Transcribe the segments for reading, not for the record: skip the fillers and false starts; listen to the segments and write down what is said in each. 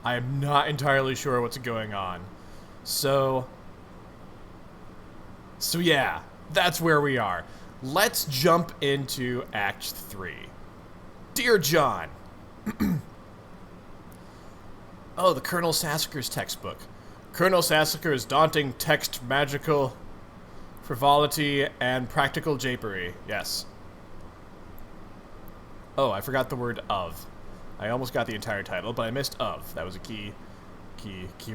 I am not entirely sure what's going on. So yeah, that's where we are. Let's jump into Act 3. Dear John. Oh, the Colonel Sassacre's textbook. Colonel Sassacre's daunting text magical frivolity and practical japery. Yes. Oh, I forgot the word of. I almost got the entire title, but I missed of. That was a key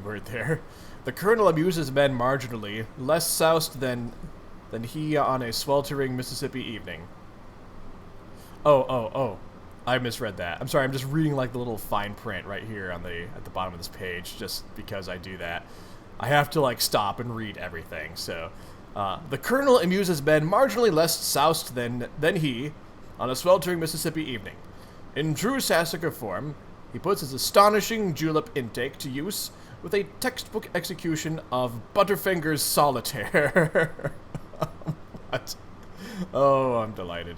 word there. The Colonel amuses men marginally, less soused than he on a sweltering Mississippi evening. Oh. I misread that. I'm sorry, I'm just reading like the little fine print right here on at the bottom of this page, just because I do that. I have to like stop and read everything, so... the Colonel amuses men marginally less soused than he on a sweltering Mississippi evening. In true Sassacre form, he puts his astonishing julep intake to use with a textbook execution of Butterfinger's Solitaire. What? Oh, I'm delighted.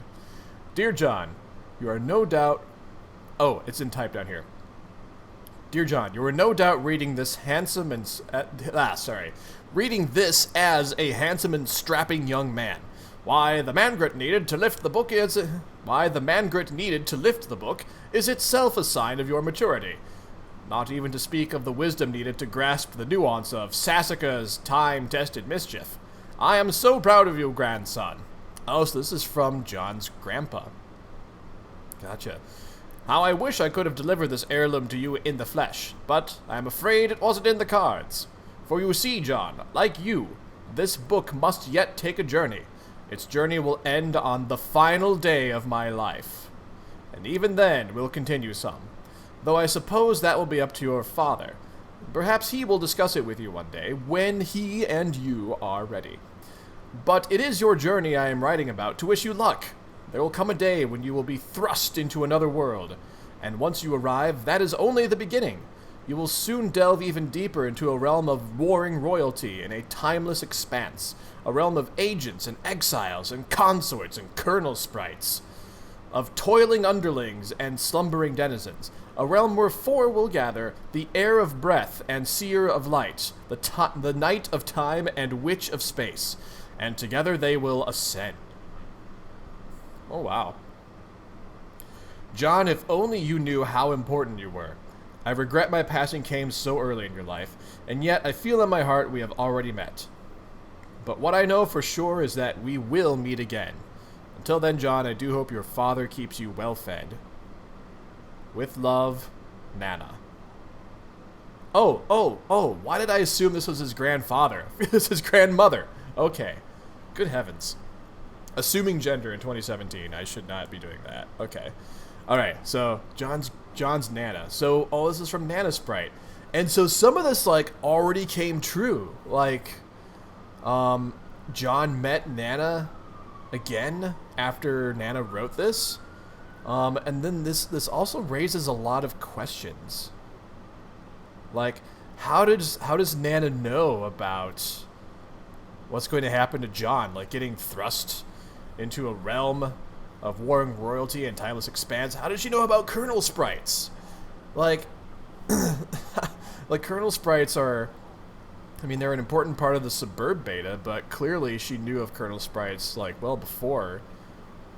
Dear John, you are no doubt... Oh, it's in type down here. Dear John, you are no doubt reading this handsome and... Reading this as a handsome and strapping young man. Why the man-grit needed to lift the book is itself a sign of your maturity. Not even to speak of the wisdom needed to grasp the nuance of Sassacre's time-tested mischief. I am so proud of you, grandson. Oh, so this is from John's grandpa. Gotcha. How I wish I could have delivered this heirloom to you in the flesh, but I am afraid it wasn't in the cards. For you see, John, like you, this book must yet take a journey. Its journey will end on the final day of my life. And even then, we'll continue some. Though I suppose that will be up to your father. Perhaps he will discuss it with you one day, when he and you are ready. But it is your journey I am writing about to wish you luck. There will come a day when you will be thrust into another world, and once you arrive, that is only the beginning. You will soon delve even deeper into a realm of warring royalty in a timeless expanse, a realm of agents and exiles and consorts and colonel sprites, of toiling underlings and slumbering denizens, a realm where four will gather, the heir of breath and seer of light, the knight of time and witch of space, and together they will ascend. Oh, wow. John, if only you knew how important you were. I regret my passing came so early in your life, and yet I feel in my heart we have already met. But what I know for sure is that we will meet again. Until then, John, I do hope your father keeps you well fed. With love, Nana. Oh, why did I assume this was his grandfather? This is his grandmother. Okay. Good heavens. Assuming gender in 2017, I should not be doing that. Okay. Alright, so John's Nana. So, this is from Nana Sprite. And so some of this, like, already came true. Like, John met Nana again after Nana wrote this. And then this also raises a lot of questions. Like, how does Nana know about what's going to happen to John? Like, getting thrust into a realm of warring royalty and timeless expanse. How did she know about Colonel Sprites? Like, like Colonel Sprites are, I mean, they're an important part of the Suburb beta, but clearly she knew of Colonel Sprites, like, well before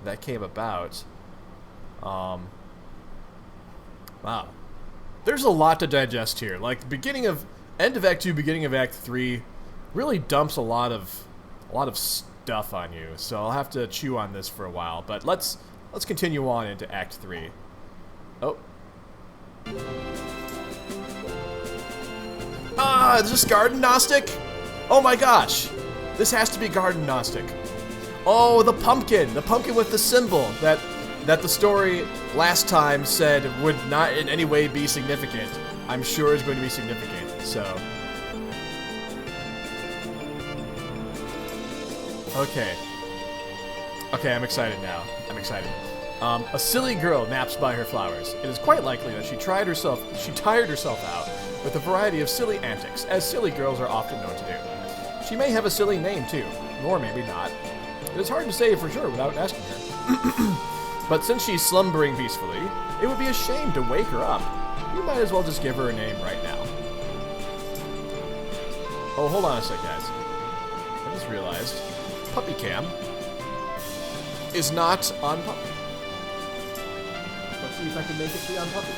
that came about. Wow. There's a lot to digest here. Like, end of Act 2, beginning of Act 3 really dumps a lot of stuff on you, so I'll have to chew on this for a while, but let's continue on into Act 3. Oh. Is this Garden Gnostic? Oh my gosh! This has to be Garden Gnostic. Oh, the pumpkin with the symbol that the story last time said would not in any way be significant. I'm sure is going to be significant, so... Okay, I'm excited now. A silly girl naps by her flowers. It is quite likely that she tired herself out with a variety of silly antics, as silly girls are often known to do. She may have a silly name too, or maybe not. It is hard to say for sure without asking her. But since she's slumbering peacefully, it would be a shame to wake her up. we might as well just give her a name right now. Oh, hold on a sec, guys. I just realized Puppy Cam is not on Puppy. Let's see if I can make it be on Puppy.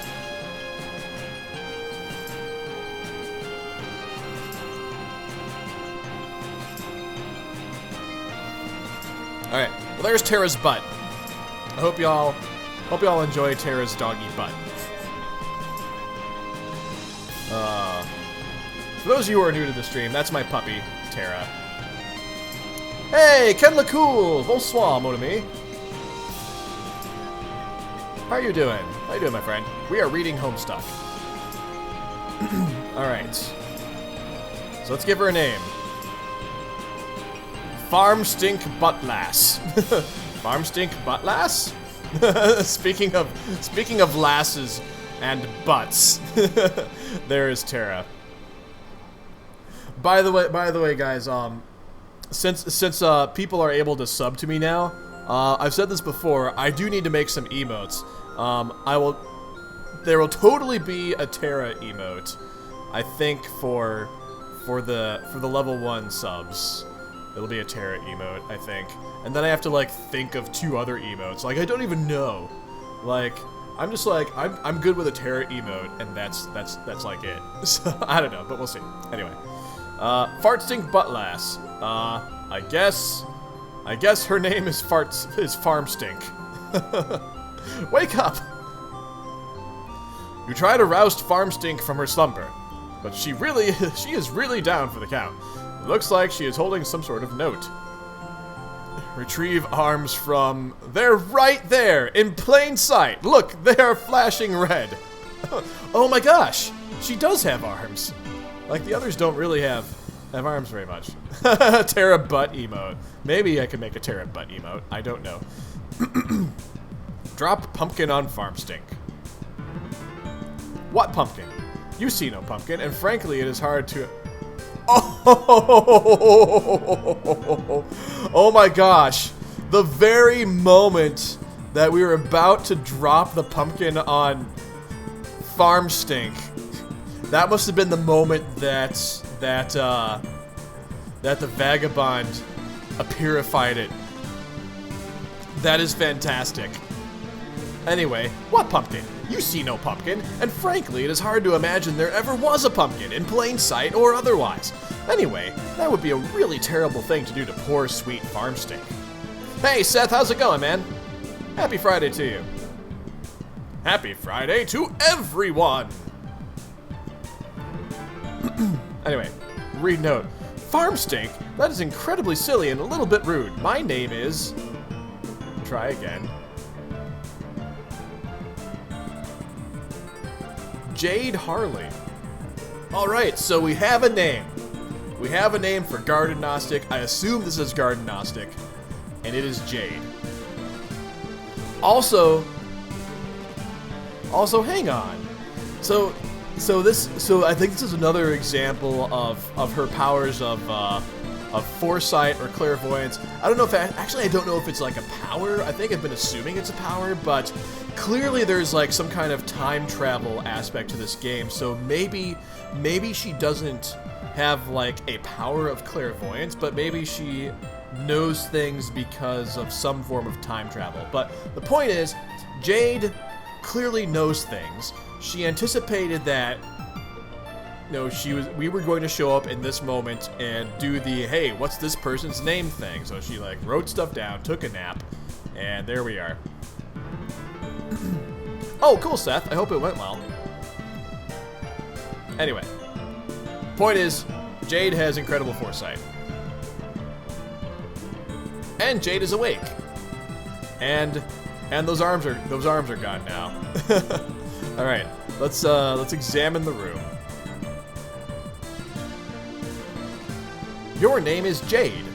Alright, well there's Terra's butt. I hope y'all enjoy Terra's doggy butt. For those of you who are new to the stream, that's my puppy, Terra. Hey, Ken LaCool! Bonsoir, mon ami. How are you doing? How you doing, my friend? We are reading Homestuck. Alright. So let's give her a name. Farm Stink Buttlass. Farm Stink Buttlass? Speaking of lasses and butts. There is Terra. By the way, guys, since people are able to sub to me now, I've said this before, I do need to make some emotes. There will totally be a Terra emote, I think, for the level 1 subs. It'll be a Terra emote, I think. And then I have to, like, think of 2 other emotes. Like, I don't even know. Like, I'm just like, I'm good with a Terra emote, and that's like it. So, I don't know, but we'll see. Anyway. Fart Stink Buttlass. I guess her name is Farm Stink. Wake up! You try to roust Farm Stink from her slumber, but she is really down for the count. It looks like she is holding some sort of note. Retrieve arms from... They're right there, in plain sight. Look, they are flashing red. Oh my gosh, she does have arms. Like, the others don't really have arms very much. Terra butt emote. Maybe I could make a Terra butt emote. I don't know. Drop pumpkin on Farm Stink. What pumpkin? You see no pumpkin, and frankly, it is hard to... Oh my gosh. The very moment that we were about to drop the pumpkin on Farm Stink, that must have been the moment that the vagabond purified it. That is fantastic. Anyway, what pumpkin? You see no pumpkin, and frankly, it is hard to imagine there ever was a pumpkin, in plain sight or otherwise. Anyway, that would be a really terrible thing to do to poor, sweet Farm Stink. Hey, Seth, how's it going, man? Happy Friday to you. Happy Friday to everyone! Anyway, read note. Farm Stink? That is incredibly silly and a little bit rude. My name is... Try again. Jade Harley. Alright, so we have a name. We have a name for Garden Gnostic. I assume this is Garden Gnostic. And it is Jade. Also, hang on. So I think this is another example of her powers of foresight or clairvoyance. I don't know if I don't know if it's like a power. I think I've been assuming it's a power, but clearly there's like some kind of time travel aspect to this game. So maybe she doesn't have like a power of clairvoyance, but maybe she knows things because of some form of time travel. But the point is, Jade clearly knows things. She anticipated that, you know, we were going to show up in this moment and do the, hey, what's this person's name thing. So she like wrote stuff down, took a nap, and there we are. Oh, cool, Seth. I hope it went well. Anyway, point is, Jade has incredible foresight. And Jade is awake. And those arms are gone now. All right, let's examine the room. Your name is Jade.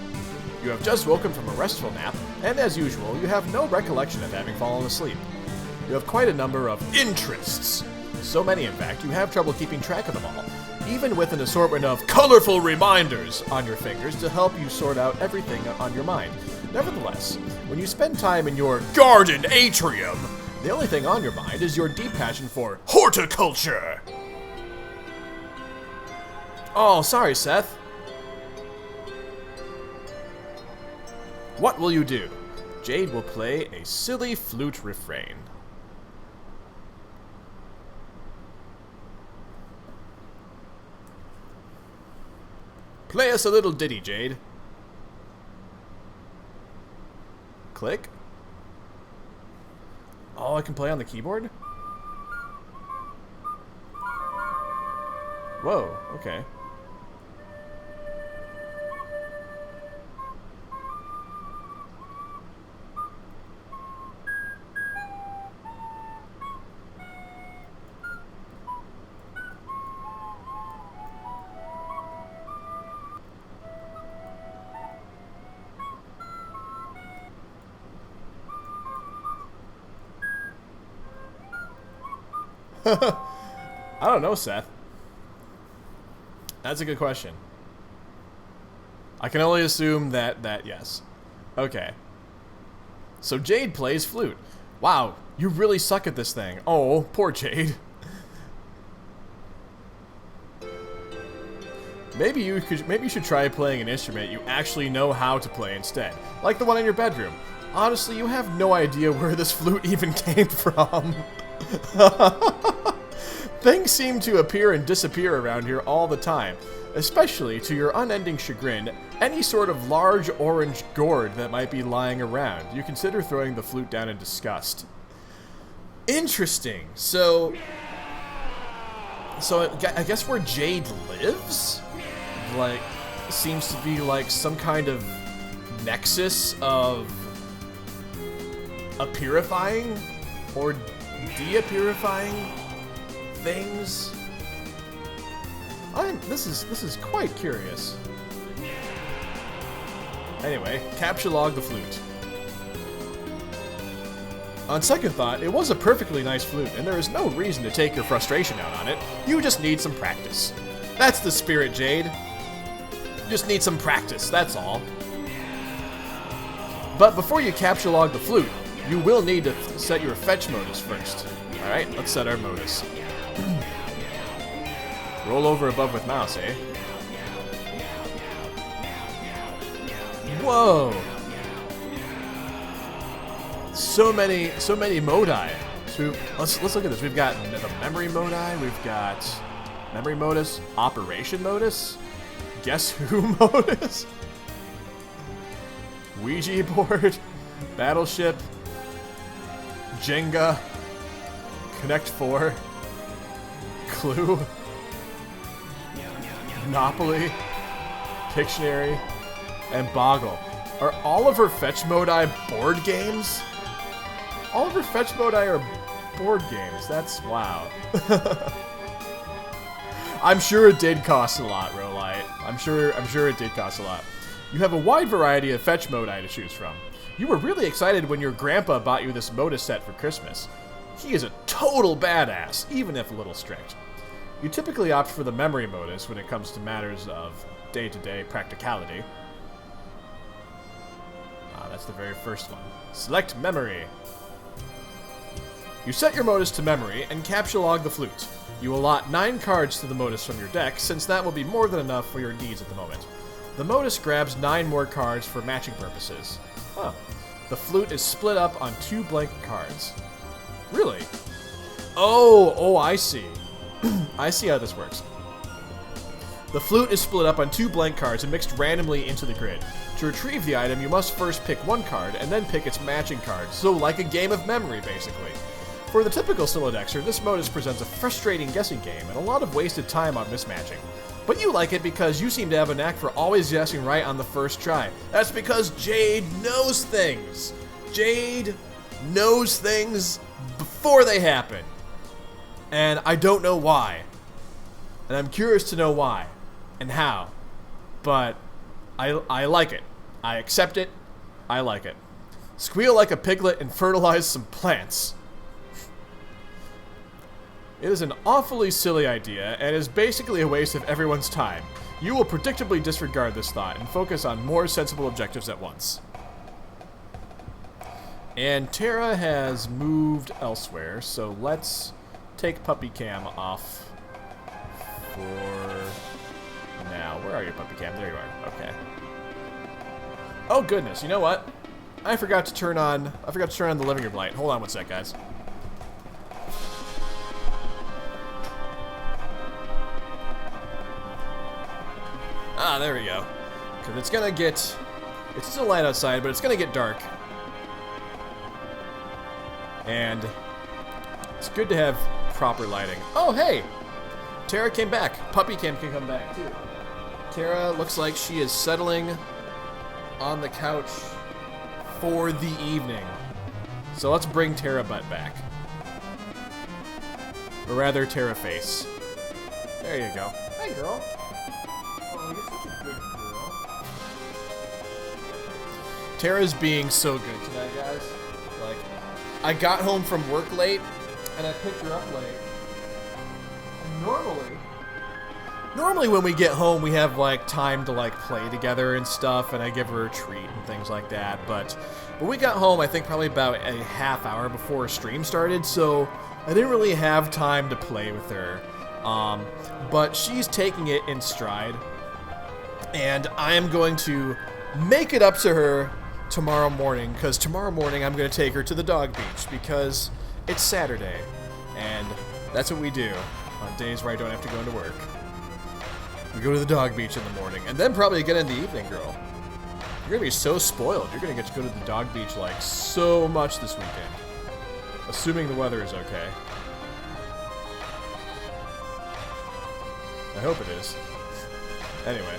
You have just woken from a restful nap, and as usual, you have no recollection of having fallen asleep. You have quite a number of interests. So many, in fact, you have trouble keeping track of them all, even with an assortment of colorful reminders on your fingers to help you sort out everything on your mind. Nevertheless, when you spend time in your garden atrium, The only thing on your mind is your deep passion for horticulture. Oh, sorry, Seth. What will you do? Jade will play a silly flute refrain. Play us a little ditty, Jade. Click. Oh, I can play on the keyboard? Whoa, okay. I don't know, Seth. That's a good question. I can only assume that yes. Okay. So Jade plays flute. Wow, you really suck at this thing. Oh, poor Jade. Maybe you should try playing an instrument you actually know how to play instead, like the one in your bedroom. Honestly, you have no idea where this flute even came from. Things seem to appear and disappear around here all the time, especially to your unending chagrin. Any sort of large orange gourd that might be lying around, you consider throwing the flute down in disgust. Interesting. So I guess where Jade lives, like, seems to be like some kind of nexus of apurifying or de-apurifying things. This is quite curious. Anyway, capture log the flute. On second thought, it was a perfectly nice flute, and there is no reason to take your frustration out on it. You just need some practice. That's the spirit, Jade. You just need some practice, that's all. But before you capture log the flute, you will need to set your fetch modus first. Alright, let's set our modus. Roll over above with mouse, eh? Whoa! So many modi. So let's look at this. We've got the memory modi. We've got memory modus, operation modus, guess who modus, Ouija board, battleship, Jenga, Connect 4, Clue, Monopoly, Pictionary, and Boggle. Are all of her fetch modi board games? All of her fetch modi are board games. That's wow. I'm sure it did cost a lot, Rolite. I'm sure it did cost a lot. You have a wide variety of fetch modi to choose from. You were really excited when your grandpa bought you this modus set for Christmas. He is a total badass, even if a little strict. You typically opt for the memory modus when it comes to matters of day-to-day practicality. That's the very first one. Select memory. You set your modus to memory and capture log the flute. You allot 9 cards to the modus from your deck, since that will be more than enough for your needs at the moment. The modus grabs 9 more cards for matching purposes. Huh. The flute is split up on 2 blank cards. Really? Oh, I see. I see how this works. The flute is split up on 2 blank cards and mixed randomly into the grid. To retrieve the item, you must first pick 1 card and then pick its matching card, so like a game of memory, basically. For the typical Silodexer, this modus presents a frustrating guessing game and a lot of wasted time on mismatching. But you like it because you seem to have a knack for always guessing right on the first try. That's because Jade knows things. Jade knows things before they happen. And I don't know why. And I'm curious to know why and how. But I like it. I accept it. I like it. Squeal like a piglet and fertilize some plants. It is an awfully silly idea, and is basically a waste of everyone's time. You will predictably disregard this thought and focus on more sensible objectives at once. And Tara has moved elsewhere, so let's take Puppy Cam off for now. Where are you, Puppy Cam? There you are. Okay. Oh goodness, you know what? I forgot to turn on the living room light. Hold on one sec, guys. Ah, there we go. Because it's gonna get... It's still light outside, but it's gonna get dark. And it's good to have proper lighting. Oh, hey! Tara came back. Puppy Cam can come back, too. Tara looks like she is settling on the couch for the evening. So let's bring Tara Butt back. Or rather, Tara Face. There you go. Hi, girl. Oh, you're such a good girl. Tara's being so good tonight, guys. Like, I got home from work late, and I picked her up late. And normally when we get home, we have, like, time to, like, play together and stuff, and I give her a treat and things like that. But we got home, I think, probably about a half hour before stream started, so I didn't really have time to play with her. But she's taking it in stride, and I am going to make it up to her tomorrow morning, because tomorrow morning I'm going to take her to the dog beach, because it's Saturday, and that's what we do on days where I don't have to go into work. We go to the dog beach in the morning, and then probably again in the evening, girl. You're going to be so spoiled. You're going to get to go to the dog beach, like, so much this weekend. Assuming the weather is okay. I hope it is. Anyway,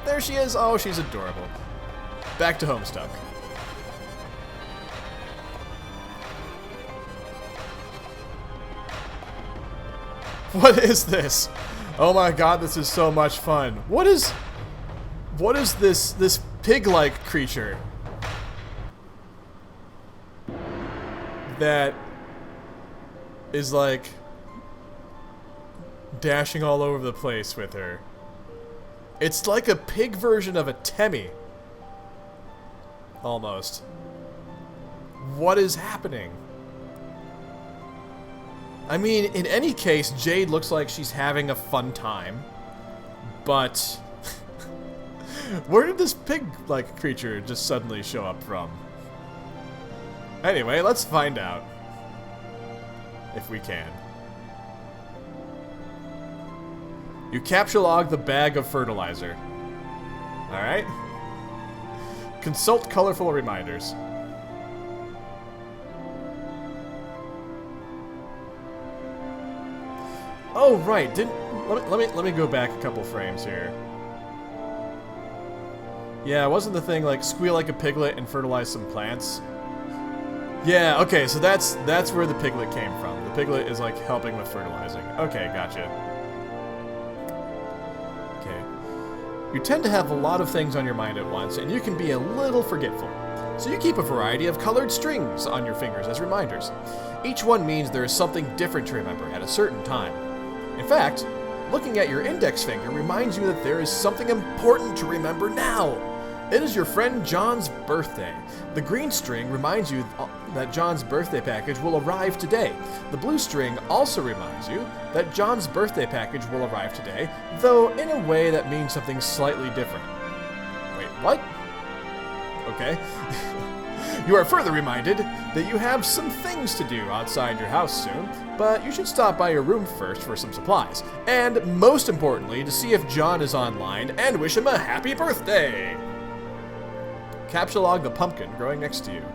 there she is. Oh, she's adorable. Back to Homestuck. What is this? Oh my god, this is so much fun. What is this pig-like creature that is like dashing all over the place with her? It's like a pig version of a Temmie. Almost. What is happening? I mean, in any case, Jade looks like she's having a fun time. But where did this pig-like creature just suddenly show up from? Anyway, let's find out. If we can. You capture-log the bag of fertilizer. Alright. Consult colorful reminders. Oh, right. Let me go back a couple frames here. Yeah, wasn't the thing like squeal like a piglet and fertilize some plants? Yeah, okay, so that's where the piglet came from. The piglet is like helping with fertilizing. Okay, gotcha. Okay. You tend to have a lot of things on your mind at once, and you can be a little forgetful. So you keep a variety of colored strings on your fingers as reminders. Each one means there is something different to remember at a certain time. In fact, looking at your index finger reminds you that there is something important to remember now. It is your friend John's birthday. The green string reminds you that John's birthday package will arrive today. The blue string also reminds you that John's birthday package will arrive today, though in a way that means something slightly different. Wait, what? Okay. You are further reminded that you have some things to do outside your house soon, but you should stop by your room first for some supplies, and most importantly, to see if John is online and wish him a happy birthday! Capture-log the pumpkin growing next to you.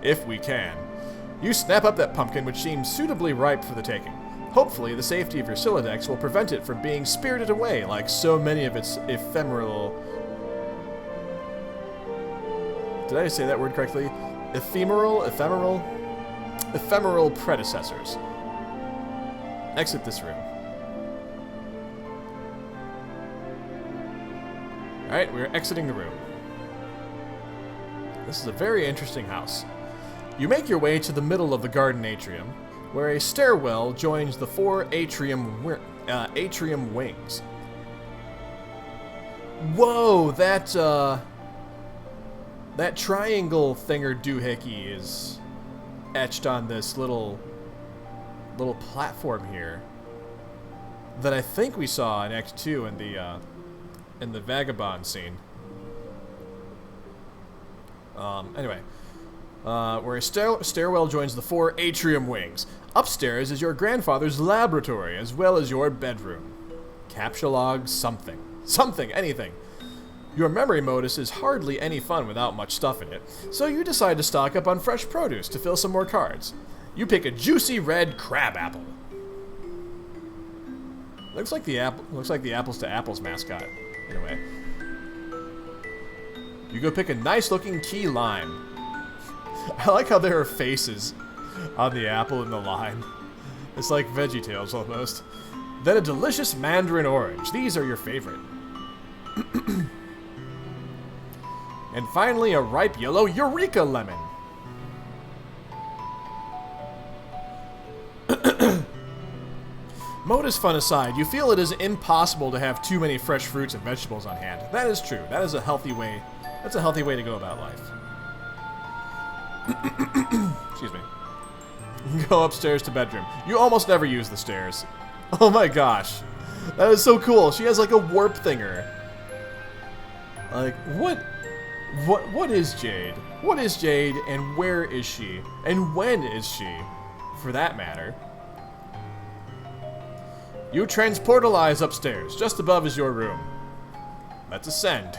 If we can. You snap up that pumpkin, which seems suitably ripe for the taking. Hopefully, the safety of your Silodex will prevent it from being spirited away like so many of its ephemeral... Did I say that word correctly? Ephemeral predecessors. Exit this room. Alright, we're exiting the room. This is a very interesting house. You make your way to the middle of the garden atrium, where a stairwell joins the 4 atrium wings. Whoa, That triangle thinger doohickey is etched on this little platform here that I think we saw in Act 2 in the vagabond scene. Anyway, where a stairwell joins the 4 atrium wings. Upstairs is your grandfather's laboratory, as well as your bedroom. Captcha log something. Something, anything. Your memory modus is hardly any fun without much stuff in it, so you decide to stock up on fresh produce to fill some more cards. You pick a juicy red crab apple. Looks like the Apples to Apples mascot, in a way. You go pick a nice-looking key lime. I like how there are faces on the apple and the lime. It's like VeggieTales almost. Then a delicious mandarin orange. These are your favorite. And finally, a ripe yellow Eureka lemon. Modus fun aside, you feel it is impossible to have too many fresh fruits and vegetables on hand. That is true. That is a healthy way. That's a healthy way to go about life. Excuse me. Go upstairs to bedroom. You almost never use the stairs. Oh my gosh. That is so cool. She has like a warp thinger. Like, what is Jade? What is Jade and where is she? And when is she? For that matter. You transportalize upstairs. Just above is your room. Let's ascend.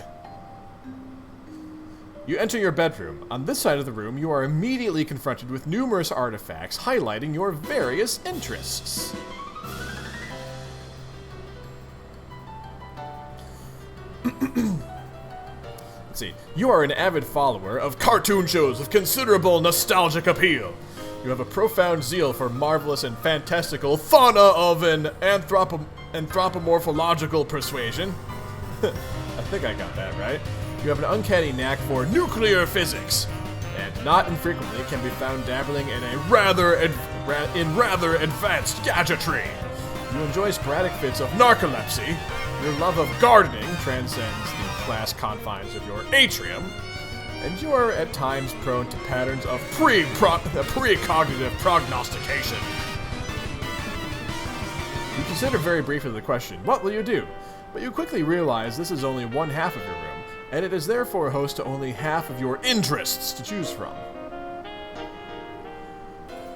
You enter your bedroom. On this side of the room, you are immediately confronted with numerous artifacts highlighting your various interests. Let's see. You are an avid follower of cartoon shows of considerable nostalgic appeal. You have a profound zeal for marvelous and fantastical fauna of an anthropomorphological persuasion. I think I got that right. You have an uncanny knack for nuclear physics, and not infrequently can be found dabbling in a rather advanced gadgetry. You enjoy sporadic fits of narcolepsy. Your love of gardening transcends the class confines of your atrium, and you are at times prone to patterns of precognitive prognostication. You consider very briefly the question, what will you do? But you quickly realize this is only one half of your room, and it is therefore host to only half of your interests to choose from.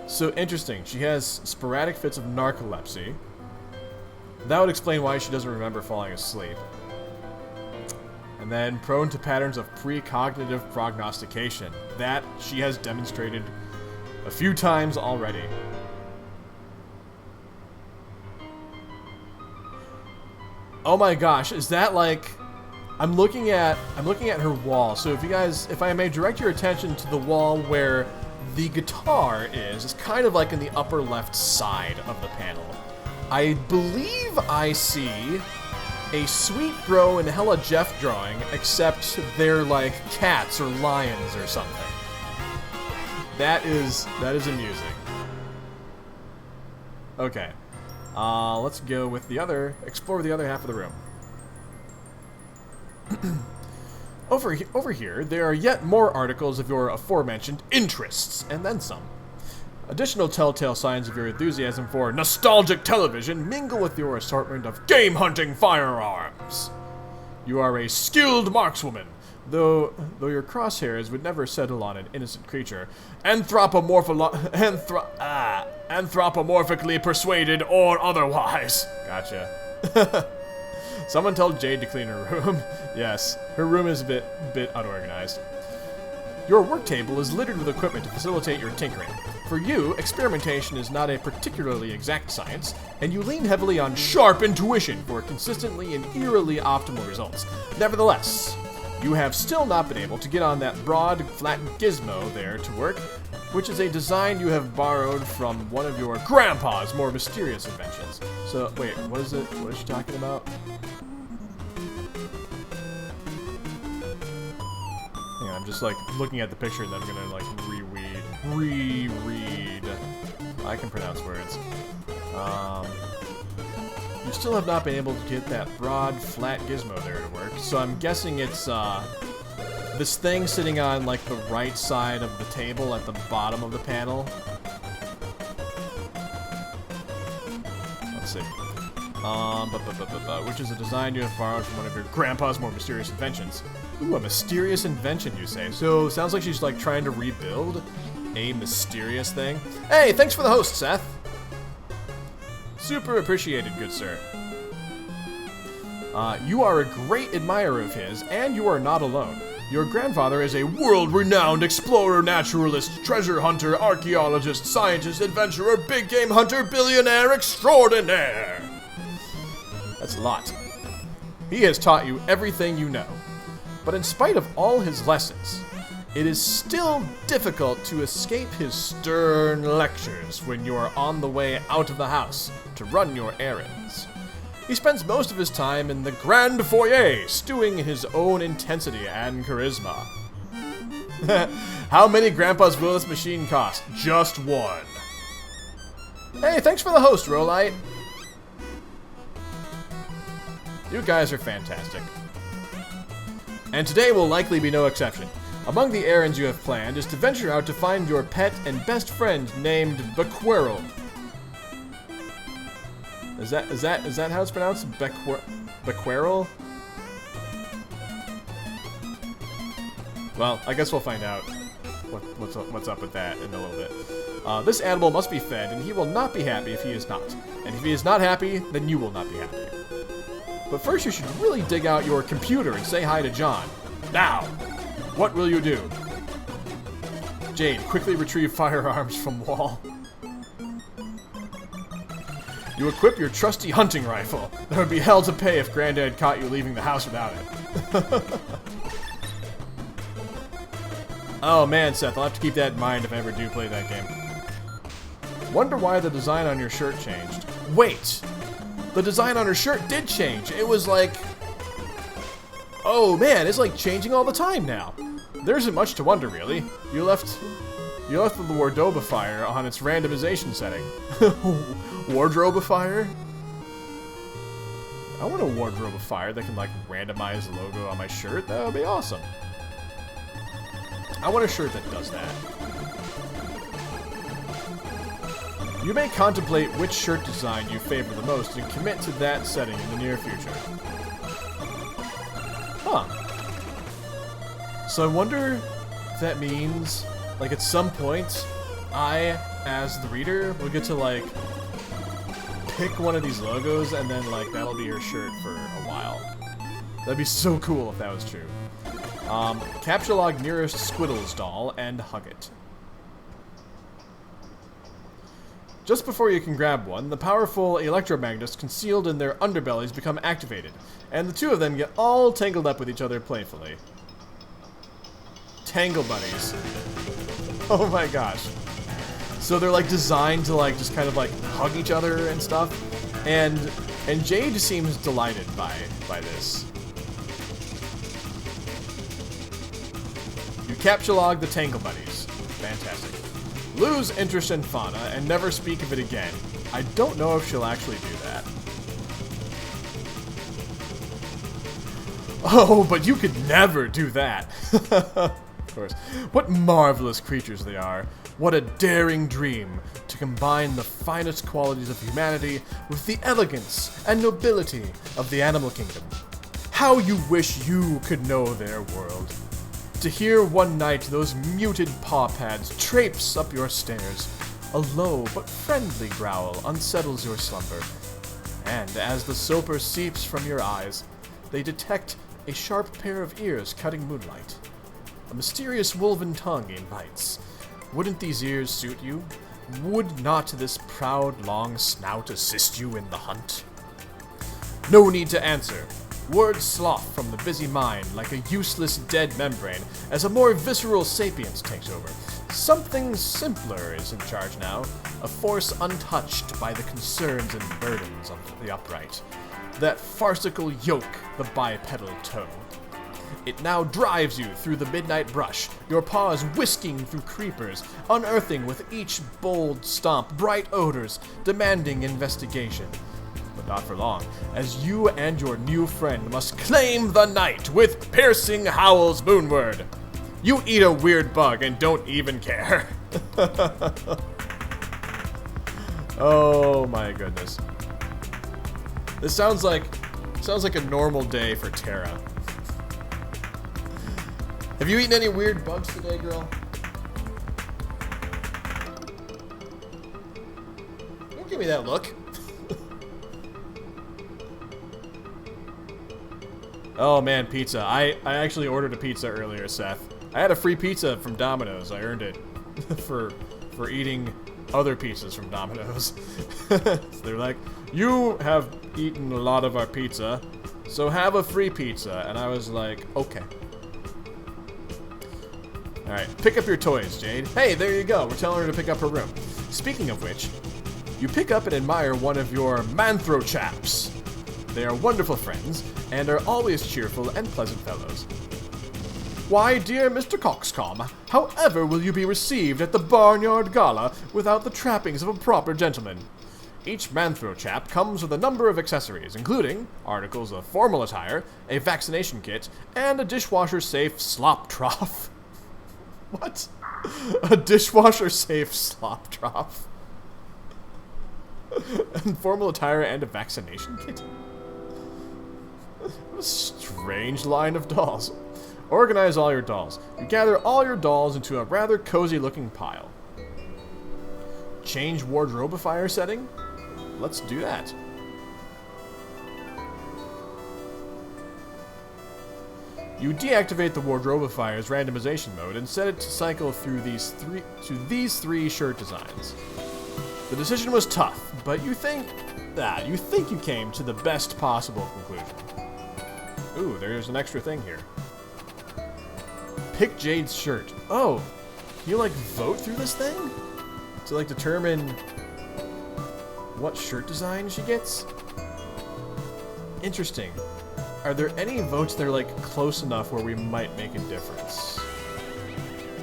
So interesting, she has sporadic fits of narcolepsy. That would explain why she doesn't remember falling asleep. And then prone to patterns of precognitive prognostication. That she has demonstrated a few times already. Oh my gosh, is that like... I'm looking at her wall. So if I may direct your attention to the wall where the guitar is, it's kind of like in the upper left side of the panel. I believe I see a Sweet Bro and Hella Jeff drawing, except they're like cats or lions or something. That is amusing. Okay. Let's go with explore the other half of the room. Over here, there are yet more articles of your aforementioned interests, and then some. Additional telltale signs of your enthusiasm for nostalgic television mingle with your assortment of game-hunting firearms. You are a skilled markswoman, though your crosshairs would never settle on an innocent creature, anthropomorphically persuaded or otherwise. Gotcha. Someone tell Jade to clean her room. Yes, her room is a bit unorganized. Your work table is littered with equipment to facilitate your tinkering. For you, experimentation is not a particularly exact science, and you lean heavily on sharp intuition for consistently and eerily optimal results. Nevertheless, you have still not been able to get on that broad, flat gizmo there to work, which is a design you have borrowed from one of your grandpa's more mysterious inventions. So, wait, what is it? What is she talking about? Hang on, I'm just like looking at the picture and then I'm gonna like reread. I can pronounce words. You still have not been able to get that broad, flat gizmo there to work, so I'm guessing it's this thing sitting on, like, the right side of the table at the bottom of the panel. Let's see. Which is a design you have borrowed from one of your grandpa's more mysterious inventions. Ooh, a mysterious invention, you say. So, sounds like she's, like, trying to rebuild a mysterious thing. Hey, thanks for the host, Seth. Super appreciated, good sir. You are a great admirer of his, and you are not alone. Your grandfather is a world-renowned explorer, naturalist, treasure hunter, archaeologist, scientist, adventurer, big game hunter, billionaire extraordinaire. That's a lot. He has taught you everything you know. But in spite of all his lessons, it is still difficult to escape his stern lectures when you are on the way out of the house to run your errands. He spends most of his time in the grand foyer, stewing in his own intensity and charisma. How many grandpas will this machine cost? Just one. Hey, thanks for the host, Rolite. You guys are fantastic. And today will likely be no exception. Among the errands you have planned is to venture out to find your pet and best friend named Bequerel. Is that how it's pronounced? Bequerel? Well, I guess we'll find out what's up with that in a little bit. This animal must be fed, and he will not be happy if he is not. And if he is not happy, then you will not be happy. But first you should really dig out your computer and say hi to John. Now! What will you do? Jade, quickly retrieve firearms from wall. You equip your trusty hunting rifle. There would be hell to pay if Granddad caught you leaving the house without it. Oh man, Seth, I'll have to keep that in mind if I ever do play that game. Wonder why the design on your shirt changed. Wait! The design on her shirt did change. It was like... Oh man, it's like changing all the time now. There isn't much to wonder, really. You left the Wardobifier on its randomization setting. Wardrobifier? I want a Wardrobifier that can, like, randomize the logo on my shirt. That would be awesome. I want a shirt that does that. You may contemplate which shirt design you favor the most and commit to that setting in the near future. Huh. So I wonder if that means, like, at some point, I, as the reader, will get to, like, pick one of these logos and then, like, that'll be your shirt for a while. That'd be so cool if that was true. Capture log nearest Squiddles doll and hug it. Just before you can grab one, the powerful electromagnets concealed in their underbellies become activated, and the two of them get all tangled up with each other playfully. Tangle Bunnies. Oh my gosh. So they're like designed to like just kind of like hug each other and stuff, and Jade seems delighted by this. You capture log the Tangle Bunnies. Fantastic. Lose interest in fauna and never speak of it again. I don't know if she'll actually do that. Oh, but you could never do that. Of course. What marvelous creatures they are. What a daring dream to combine the finest qualities of humanity with the elegance and nobility of the animal kingdom. How you wish you could know their world. To hear one night those muted paw pads traipse up your stairs, a low but friendly growl unsettles your slumber, and as the soper seeps from your eyes, they detect a sharp pair of ears cutting moonlight. A mysterious wolven tongue invites. Wouldn't these ears suit you? Would not this proud long snout assist you in the hunt? No need to answer. Words slough from the busy mind like a useless dead membrane as a more visceral sapience takes over. Something simpler is in charge now, a force untouched by the concerns and burdens of the upright. That farcical yoke, the bipedal toe. It now drives you through the midnight brush, your paws whisking through creepers, unearthing with each bold stomp bright odors, demanding investigation. but not for long, as you and your new friend must claim the night with piercing howls moonward. You eat a weird bug and don't even care. Oh my goodness. This sounds like a normal day for Tara. Have you eaten any weird bugs today, girl? Don't give me that look. Oh man, pizza. I actually ordered a pizza earlier, Seth. I had a free pizza from Domino's. I earned it for eating other pizzas from Domino's. So they're like, you have eaten a lot of our pizza, so have a free pizza. And I was like, okay. Alright, pick up your toys, Jade. Hey, there you go. We're telling her to pick up her room. Speaking of which, you pick up and admire one of your Manthro chaps. They are wonderful friends, and are always cheerful and pleasant fellows. Why, dear Mr. Coxcomb, however will you be received at the Barnyard Gala without the trappings of a proper gentleman? Each Manthro chap comes with a number of accessories, including articles of formal attire, a vaccination kit, and a dishwasher-safe slop trough. What? A dishwasher-safe slop trough? And formal attire and a vaccination kit? What a strange line of dolls. Organize all your dolls. You gather all your dolls into a rather cozy-looking pile. Change wardrobifier setting? Let's do that. You deactivate the wardrobifier's randomization mode and set it to cycle through these three shirt designs. The decision was tough, but you think you came to the best possible conclusion. Ooh, there's an extra thing here. Pick Jade's shirt. Oh, can you like vote through this thing to like determine what shirt design she gets? Interesting. Are there any votes that are like close enough where we might make a difference?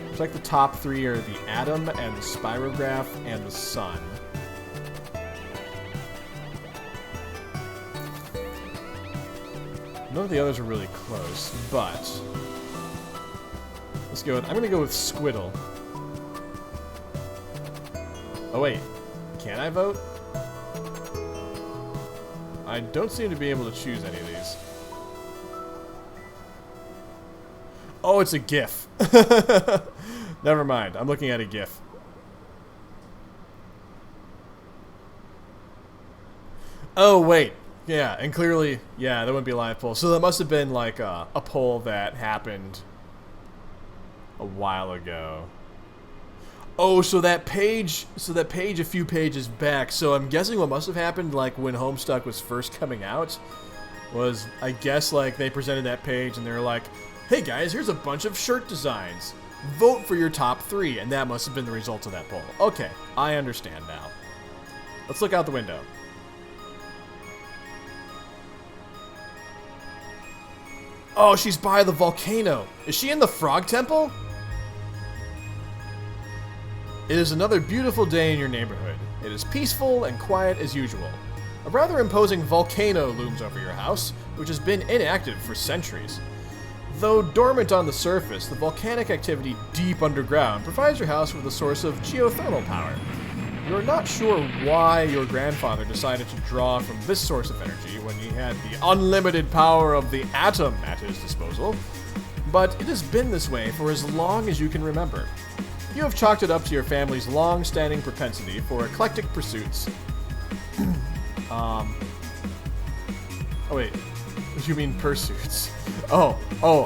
It's like the top three are the Atom and the Spirograph and the Sun. None of the others are really close, but let's go with, I'm gonna go with Squiddle. Oh wait, can I vote? I don't seem to be able to choose any of these. Oh, it's a GIF. Never mind, I'm looking at a GIF. Oh wait, yeah, and clearly, yeah, that wouldn't be a live poll. So that must have been like a poll that happened a while ago. Oh, so that page a few pages back. So I'm guessing what must have happened, like when Homestuck was first coming out, was I guess like they presented that page and they're like, "Hey guys, here's a bunch of shirt designs. Vote for your top 3," and that must have been the result of that poll. Okay, I understand now. Let's look out the window. Oh, she's by the volcano. Is she in the Frog Temple? It is another beautiful day in your neighborhood. It is peaceful and quiet as usual. A rather imposing volcano looms over your house, which has been inactive for centuries. Though dormant on the surface, the volcanic activity deep underground provides your house with a source of geothermal power. You're not sure why your grandfather decided to draw from this source of energy when he had the unlimited power of the atom at his disposal, but it has been this way for as long as you can remember. You have chalked it up to your family's long-standing propensity for eclectic pursuits. Oh wait, you mean pursuits? Oh,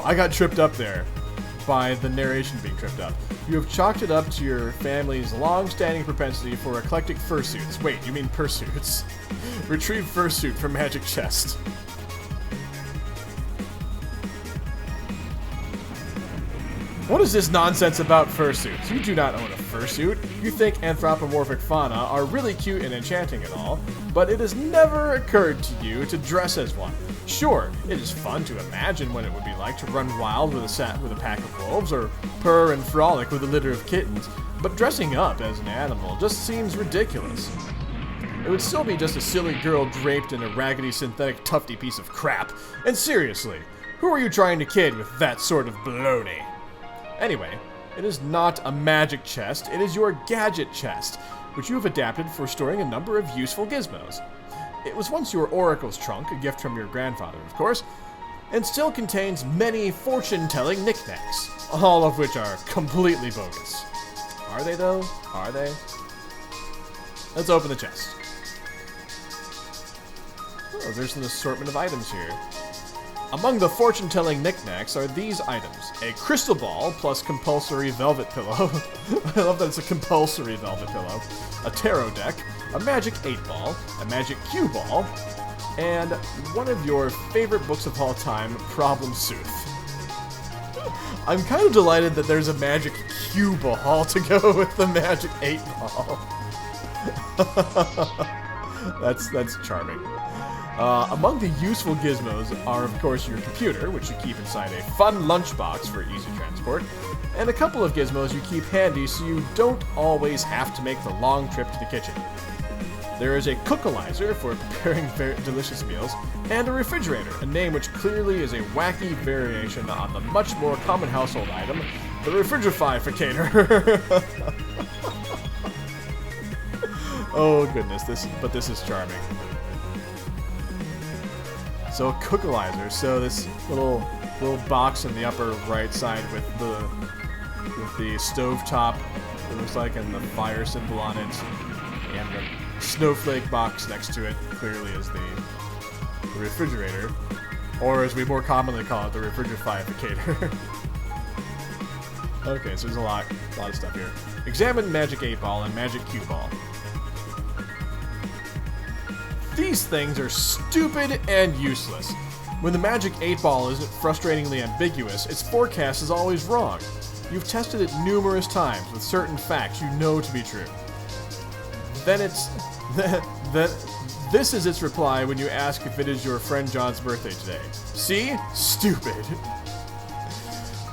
I got tripped up there by the narration being tripped up. You have chalked it up to your family's long-standing propensity for eclectic fursuits. Wait, you mean pursuits? Retrieve fursuit from magic chest. What is this nonsense about fursuits? You do not own a fursuit. You think anthropomorphic fauna are really cute and enchanting and all, but it has never occurred to you to dress as one. Sure, it is fun to imagine what it would be like to run wild with a pack of wolves, or purr and frolic with a litter of kittens, but dressing up as an animal just seems ridiculous. it would still be just a silly girl draped in a raggedy synthetic tufty piece of crap. And seriously, who are you trying to kid with that sort of baloney? Anyway, it is not a magic chest, it is your gadget chest, which you have adapted for storing a number of useful gizmos. It was once your oracle's trunk, a gift from your grandfather, of course, and still contains many fortune-telling knickknacks, all of which are completely bogus. Are they, though? Are they? Let's open the chest. Oh, there's an assortment of items here. Among the fortune-telling knickknacks are these items. A crystal ball plus compulsory velvet pillow. I love that it's a compulsory velvet pillow. A tarot deck, a magic 8-ball, a magic cue ball, and one of your favorite books of all time, Problem Sooth. I'm kind of delighted that there's a magic cue ball to go with the magic 8-ball. That's charming. Among the useful gizmos are, of course, your computer, which you keep inside a fun lunchbox for easy transport, and a couple of gizmos you keep handy so you don't always have to make the long trip to the kitchen. There is a cookalizer for preparing very delicious meals, and a refrigerator, a name which clearly is a wacky variation on the much more common household item, the refrigerificator. Oh goodness, this is charming. So a cookalizer, so this little box in the upper right side with the stove top, it looks like, and the fire symbol on it, and the snowflake box next to it clearly is the refrigerator, or as we more commonly call it, the refrigerificator. Okay, so there's a lot of stuff here. Examine Magic 8-Ball and Magic Cue Ball. These things are stupid and useless. When the Magic 8-Ball isn't frustratingly ambiguous, its forecast is always wrong. You've tested it numerous times with certain facts you know to be true. Then this is its reply when you ask if it is your friend John's birthday today. See? Stupid.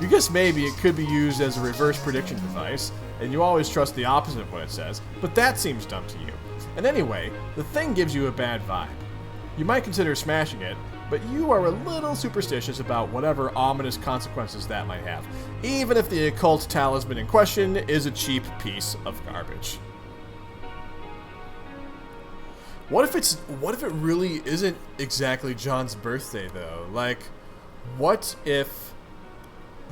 You guess maybe it could be used as a reverse prediction device, and you always trust the opposite of what it says, but that seems dumb to you. And anyway, the thing gives you a bad vibe. You might consider smashing it, but you are a little superstitious about whatever ominous consequences that might have, even if the occult talisman in question is a cheap piece of garbage. What if it really isn't exactly John's birthday, though? Like, what if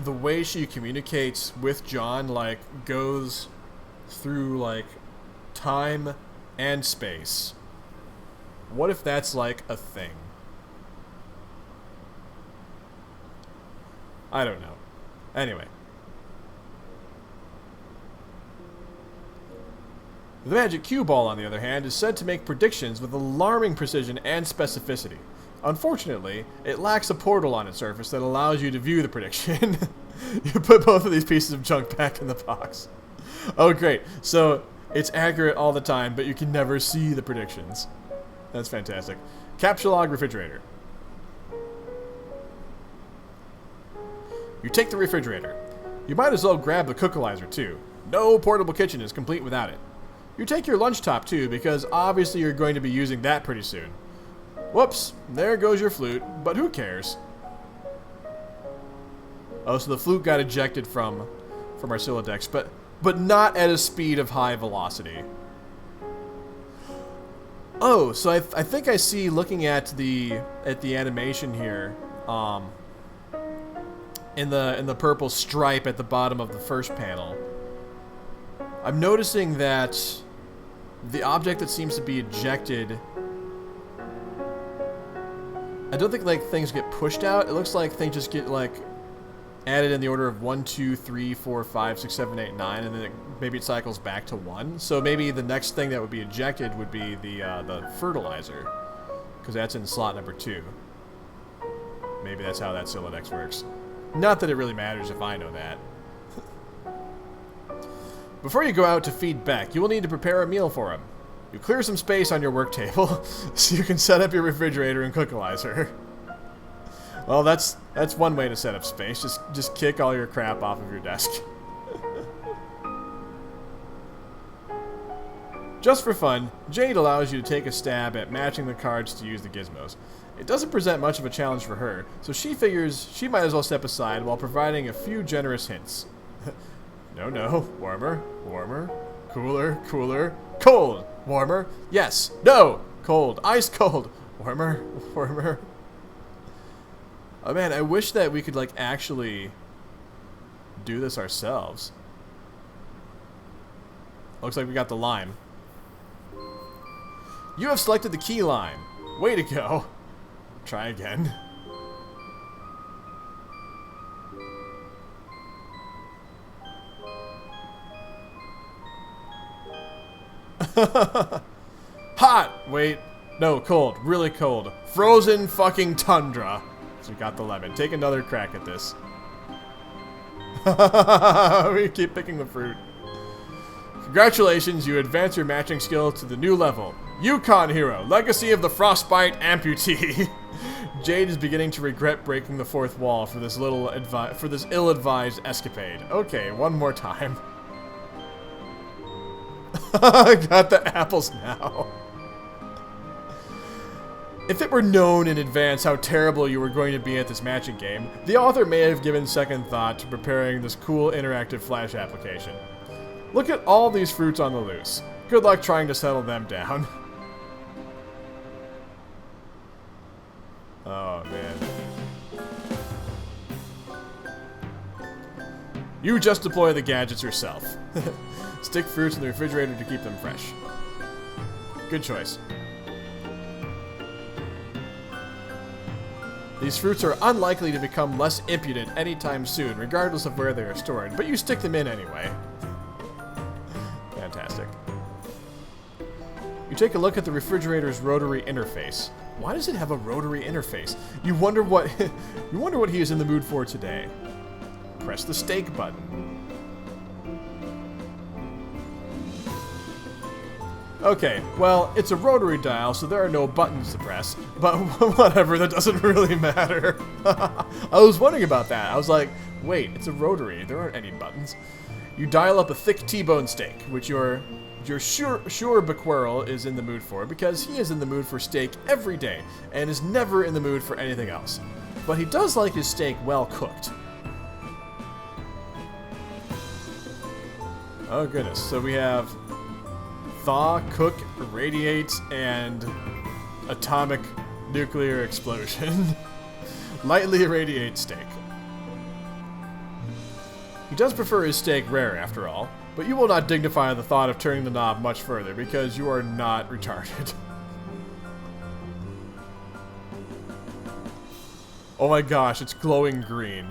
the way she communicates with John, like, goes through, like, time and space? What if that's, like, a thing? I don't know. Anyway. The Magic Cue Ball, on the other hand, is said to make predictions with alarming precision and specificity. Unfortunately, it lacks a portal on its surface that allows you to view the prediction. You put both of these pieces of junk back in the box. Oh, great. So, it's accurate all the time, but you can never see the predictions. That's fantastic. Capsulog Refrigerator. You take the refrigerator. You might as well grab the cookalizer, too. No portable kitchen is complete without it. You take your lunch top, too, because obviously you're going to be using that pretty soon. Whoops, there goes your flute, but who cares? Oh, so the flute got ejected from our Silodex, but not at a speed of high velocity. Oh, so I think I see, looking at the animation here, in the purple stripe at the bottom of the first panel, I'm noticing that the object that seems to be ejected, I don't think, like, things get pushed out. It looks like things just get, like, added in the order of 1, 2, 3, 4, 5, 6, 7, 8, 9, and then maybe it cycles back to 1. So maybe the next thing that would be ejected would be the fertilizer, because that's in slot number 2. Maybe that's how that Silodex works. Not that it really matters if I know that. Before you go out to feed Beck, you will need to prepare a meal for him. You clear some space on your work table so you can set up your refrigerator and cookalizer. Well, that's one way to set up space. Just kick all your crap off of your desk. Just for fun, Jade allows you to take a stab at matching the cards to use the gizmos. It doesn't present much of a challenge for her, so she figures she might as well step aside while providing a few generous hints. No, warmer, cooler, cold, warmer, yes, no, cold, ice cold, warmer. Oh man, I wish that we could like actually do this ourselves. Looks like we got the lime. You have selected the Keyline. Way to go. Try again. Hot! Wait. No, cold. Really cold. Frozen fucking tundra. So we got the lemon. Take another crack at this. We keep picking the fruit. Congratulations, you advance your matching skill to the new level. Yukon Hero, Legacy of the Frostbite Amputee. Jade is beginning to regret breaking the fourth wall for this ill-advised escapade. Okay, one more time. Got the apples now. If it were known in advance how terrible you were going to be at this matching game, the author may have given second thought to preparing this cool interactive Flash application. Look at all these fruits on the loose. Good luck trying to settle them down. Oh, man. You just deploy the gadgets yourself. Stick fruits in the refrigerator to keep them fresh. Good choice. These fruits are unlikely to become less impudent anytime soon, regardless of where they are stored, but you stick them in anyway. Fantastic. You take a look at the refrigerator's rotary interface. Why does it have a rotary interface? You wonder what he is in the mood for today. Press the steak button. Okay, well, it's a rotary dial, so there are no buttons to press. But whatever, that doesn't really matter. I was wondering about that. I was like, wait, it's a rotary. There aren't any buttons. You dial up a thick T-bone steak, which your sure Bequirrel is in the mood for, because he is in the mood for steak every day, and is never in the mood for anything else. But he does like his steak well cooked. Oh goodness, so we have thaw, cook, radiate, and atomic nuclear explosion. Lightly irradiate steak. He does prefer his steak rare, after all, but you will not dignify the thought of turning the knob much further, because you are not retarded. Oh my gosh, it's glowing green.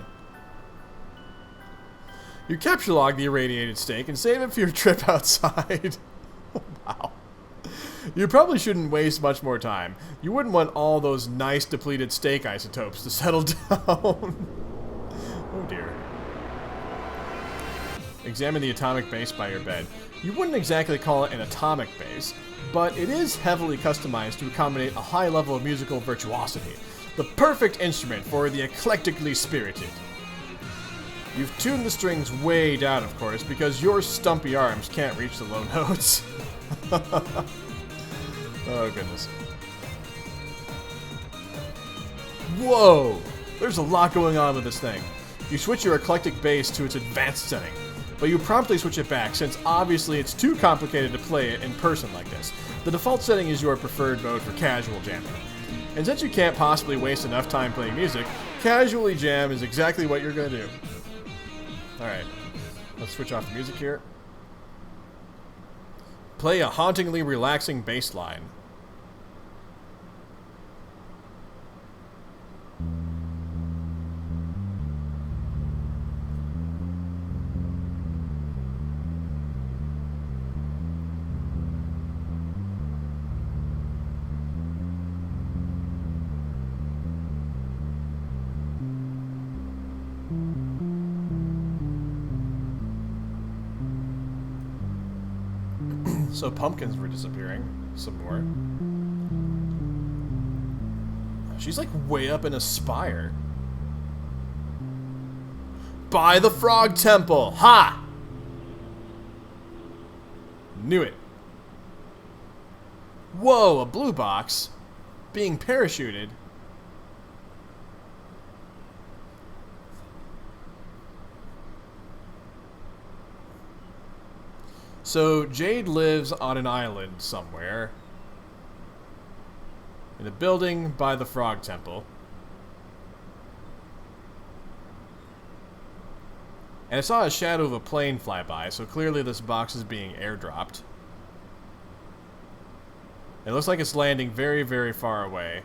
You capture log the irradiated steak and save it for your trip outside. Wow. You probably shouldn't waste much more time. You wouldn't want all those nice depleted steak isotopes to settle down. Oh dear. Examine the atomic base by your bed. You wouldn't exactly call it an atomic base, but it is heavily customized to accommodate a high level of musical virtuosity. The perfect instrument for the eclectically spirited. You've tuned the strings way down, of course, because your stumpy arms can't reach the low notes. Oh, goodness. Whoa! There's a lot going on with this thing. You switch your eclectic bass to its advanced setting, but you promptly switch it back since obviously it's too complicated to play it in person like this. The default setting is your preferred mode for casual jamming. And since you can't possibly waste enough time playing music, casually jam is exactly what you're going to do. Alright, let's switch off the music here. Play a hauntingly relaxing bass line. So pumpkins were disappearing some more. She's like way up in a spire. By the Frog Temple! Ha! Knew it. Whoa, a blue box? Being parachuted? So, Jade lives on an island somewhere. In a building by the Frog Temple. And I saw a shadow of a plane fly by, so clearly this box is being airdropped. It looks like it's landing very, very far away.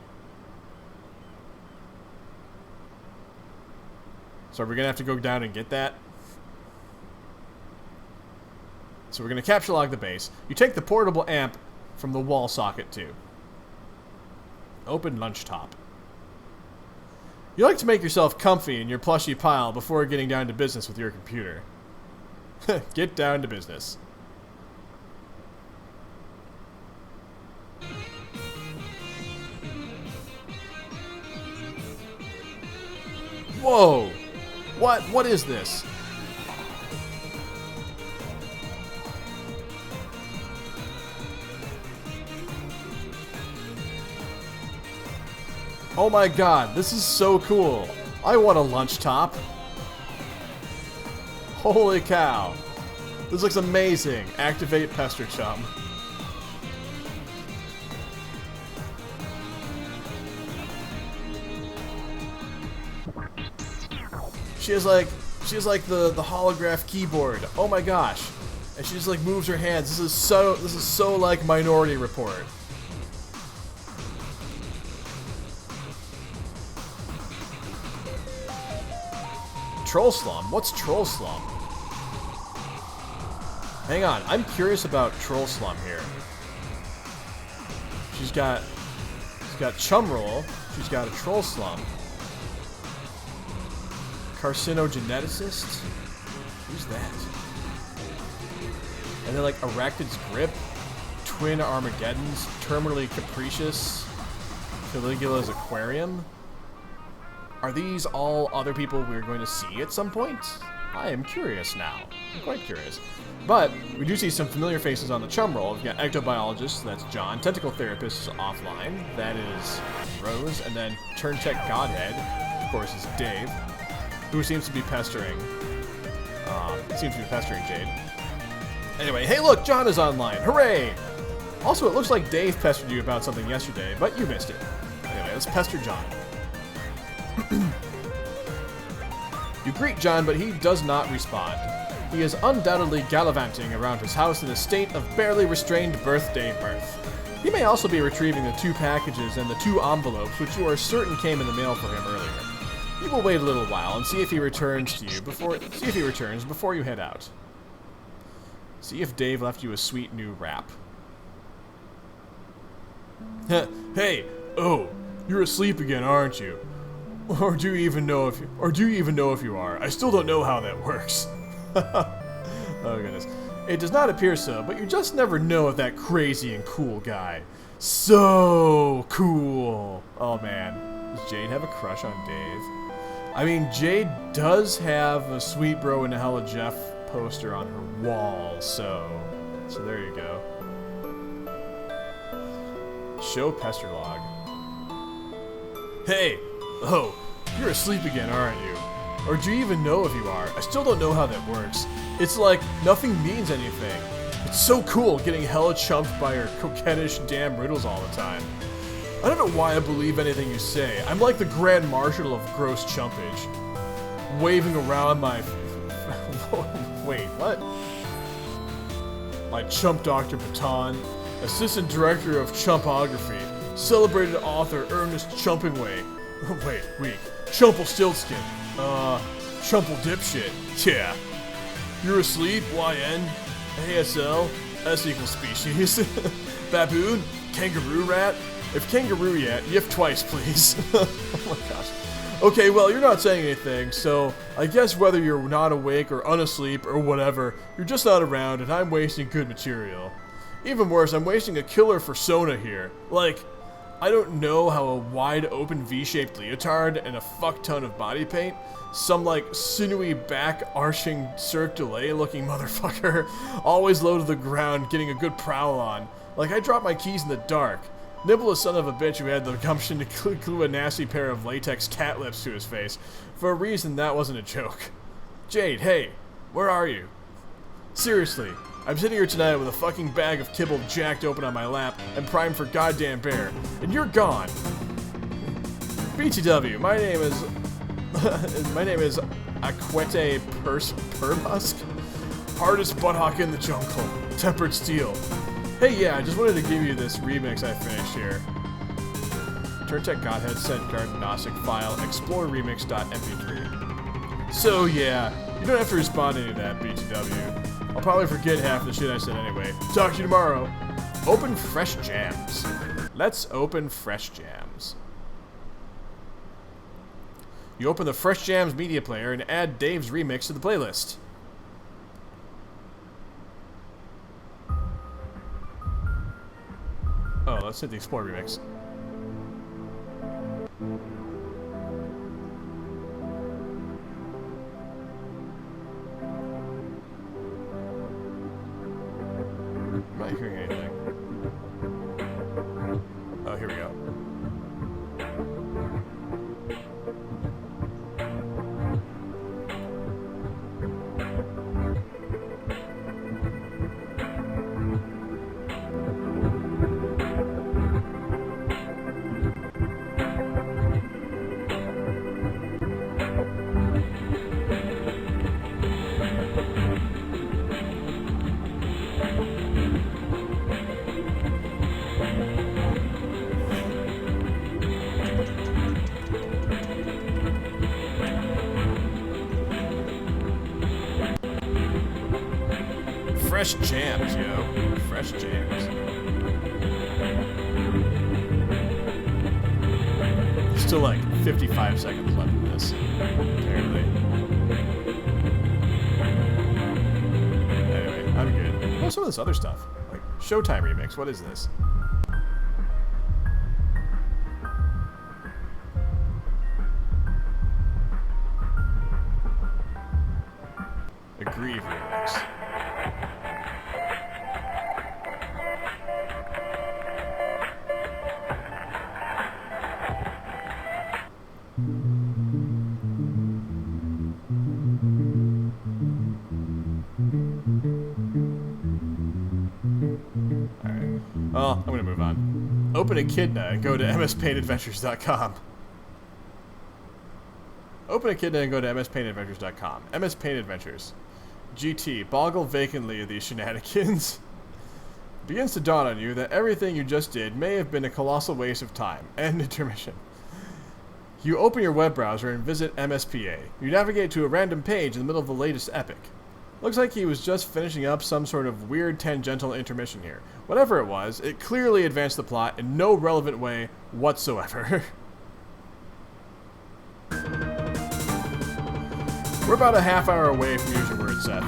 So are we going to have to go down and get that? So we're going to capture log the base. You take the portable amp from the wall socket too. Open lunch top. You like to make yourself comfy in your plushy pile before getting down to business with your computer. Get down to business. Whoa! What is this? Oh my god, this is so cool. I want a lunch top. Holy cow. This looks amazing. Activate Pester Chum. She has like the holograph keyboard. Oh my gosh. And she just like moves her hands. This is so like Minority Report. Troll Slum? What's Troll Slum? Hang on, I'm curious about Troll Slum here. She's got Chum Roll. She's got a Troll Slum. Carcinogeneticist? Who's that? And then like Arachnid's Grip, Twin Armageddons, Terminally Capricious, Caligula's Aquarium. Are these all other people we're going to see at some point? I am curious now. I'm quite curious. But we do see some familiar faces on the Chum Roll. We've got Ectobiologist, that's John. Tentacle Therapist is offline, that is Rose. And then Turn Tech Godhead, of course, is Dave, who seems to be pestering Jade. Anyway, hey look, John is online. Hooray! Also, it looks like Dave pestered you about something yesterday, but you missed it. Anyway, let's pester John. You greet John, but he does not respond. He is undoubtedly gallivanting around his house in a state of barely restrained birthday mirth. He may also be retrieving the 2 packages and the 2 envelopes which you are certain came in the mail for him earlier. You will wait a little while and see if he returns before you head out. See if Dave left you a sweet new rap. Hey, oh, you're asleep again, aren't you? Or do you even know if you are? I still don't know how that works. Oh goodness. It does not appear so, but you just never know if that crazy and cool guy. So cool. Oh man. Does Jade have a crush on Dave? I mean, Jade does have a Sweet Bro and a Hella Jeff poster on her wall, so there you go. Show pester log. Hey! Oh, you're asleep again, aren't you? Or do you even know if you are? I still don't know how that works. It's like nothing means anything. It's so cool getting hella chumped by your coquettish damn riddles all the time. I don't know why I believe anything you say. I'm like the Grand Marshal of gross chumpage. Waving around my... Wait, what? My chump doctor baton. Assistant director of chumpography. Celebrated author Ernest Chumpingway. Wait, weak. Chumple Stiltskin. Chumple Dipshit. Yeah. You're asleep, YN. ASL. S equals species. Baboon. Kangaroo rat. If kangaroo yet, yiff twice, please. Oh my gosh. Okay, well, you're not saying anything, so I guess whether you're not awake or unasleep or whatever, you're just not around and I'm wasting good material. Even worse, I'm wasting a killer persona here. Like, I don't know how a wide open V-shaped leotard and a fuck ton of body paint, some like sinewy back arching Cirque du Soleil looking motherfucker, always low to the ground getting a good prowl on, Like I dropped my keys in the dark. Nibble, a son of a bitch who had the gumption to glue a nasty pair of latex cat lips to his face. For a reason, that wasn't a joke. Jade, hey, where are you? Seriously, I'm sitting here tonight with a fucking bag of kibble jacked open on my lap and primed for goddamn bear, and you're gone. BTW, my name is Aquete Permusk, hardest butthawk in the jungle, tempered steel. Hey, yeah, I just wanted to give you this remix I finished here. Turntech Godhead sent Gnostic file exploreremix.mp3. So yeah, you don't have to respond to any of that, BTW. I'll probably forget half the shit I said anyway. Talk to you tomorrow. Open fresh jams. Let's open fresh jams. You open the Fresh Jams media player and add Dave's remix to the playlist. Oh, let's hit the Explore remix. I'm not hearing anything. Oh, here we go. Fresh jams, yo. Fresh jams. There's still like 55 seconds left in this, apparently. Anyway, I'm good. What's some of this other stuff? Like, Showtime remix, what is this? Aggrieve remix. Well, I'm gonna move on. Open Echidna and go to mspaintadventures.com. Open Echidna and go to mspaintadventures.com. MS Paint Adventures. GT, boggle vacantly at these shenanigans. It begins to dawn on you that everything you just did may have been a colossal waste of time. End intermission. You open your web browser and visit MSPA. You navigate to a random page in the middle of the latest epic. Looks like he was just finishing up some sort of weird tangential intermission here. Whatever it was, it clearly advanced the plot in no relevant way whatsoever. We're about a half hour away from Use Your Words, Seth.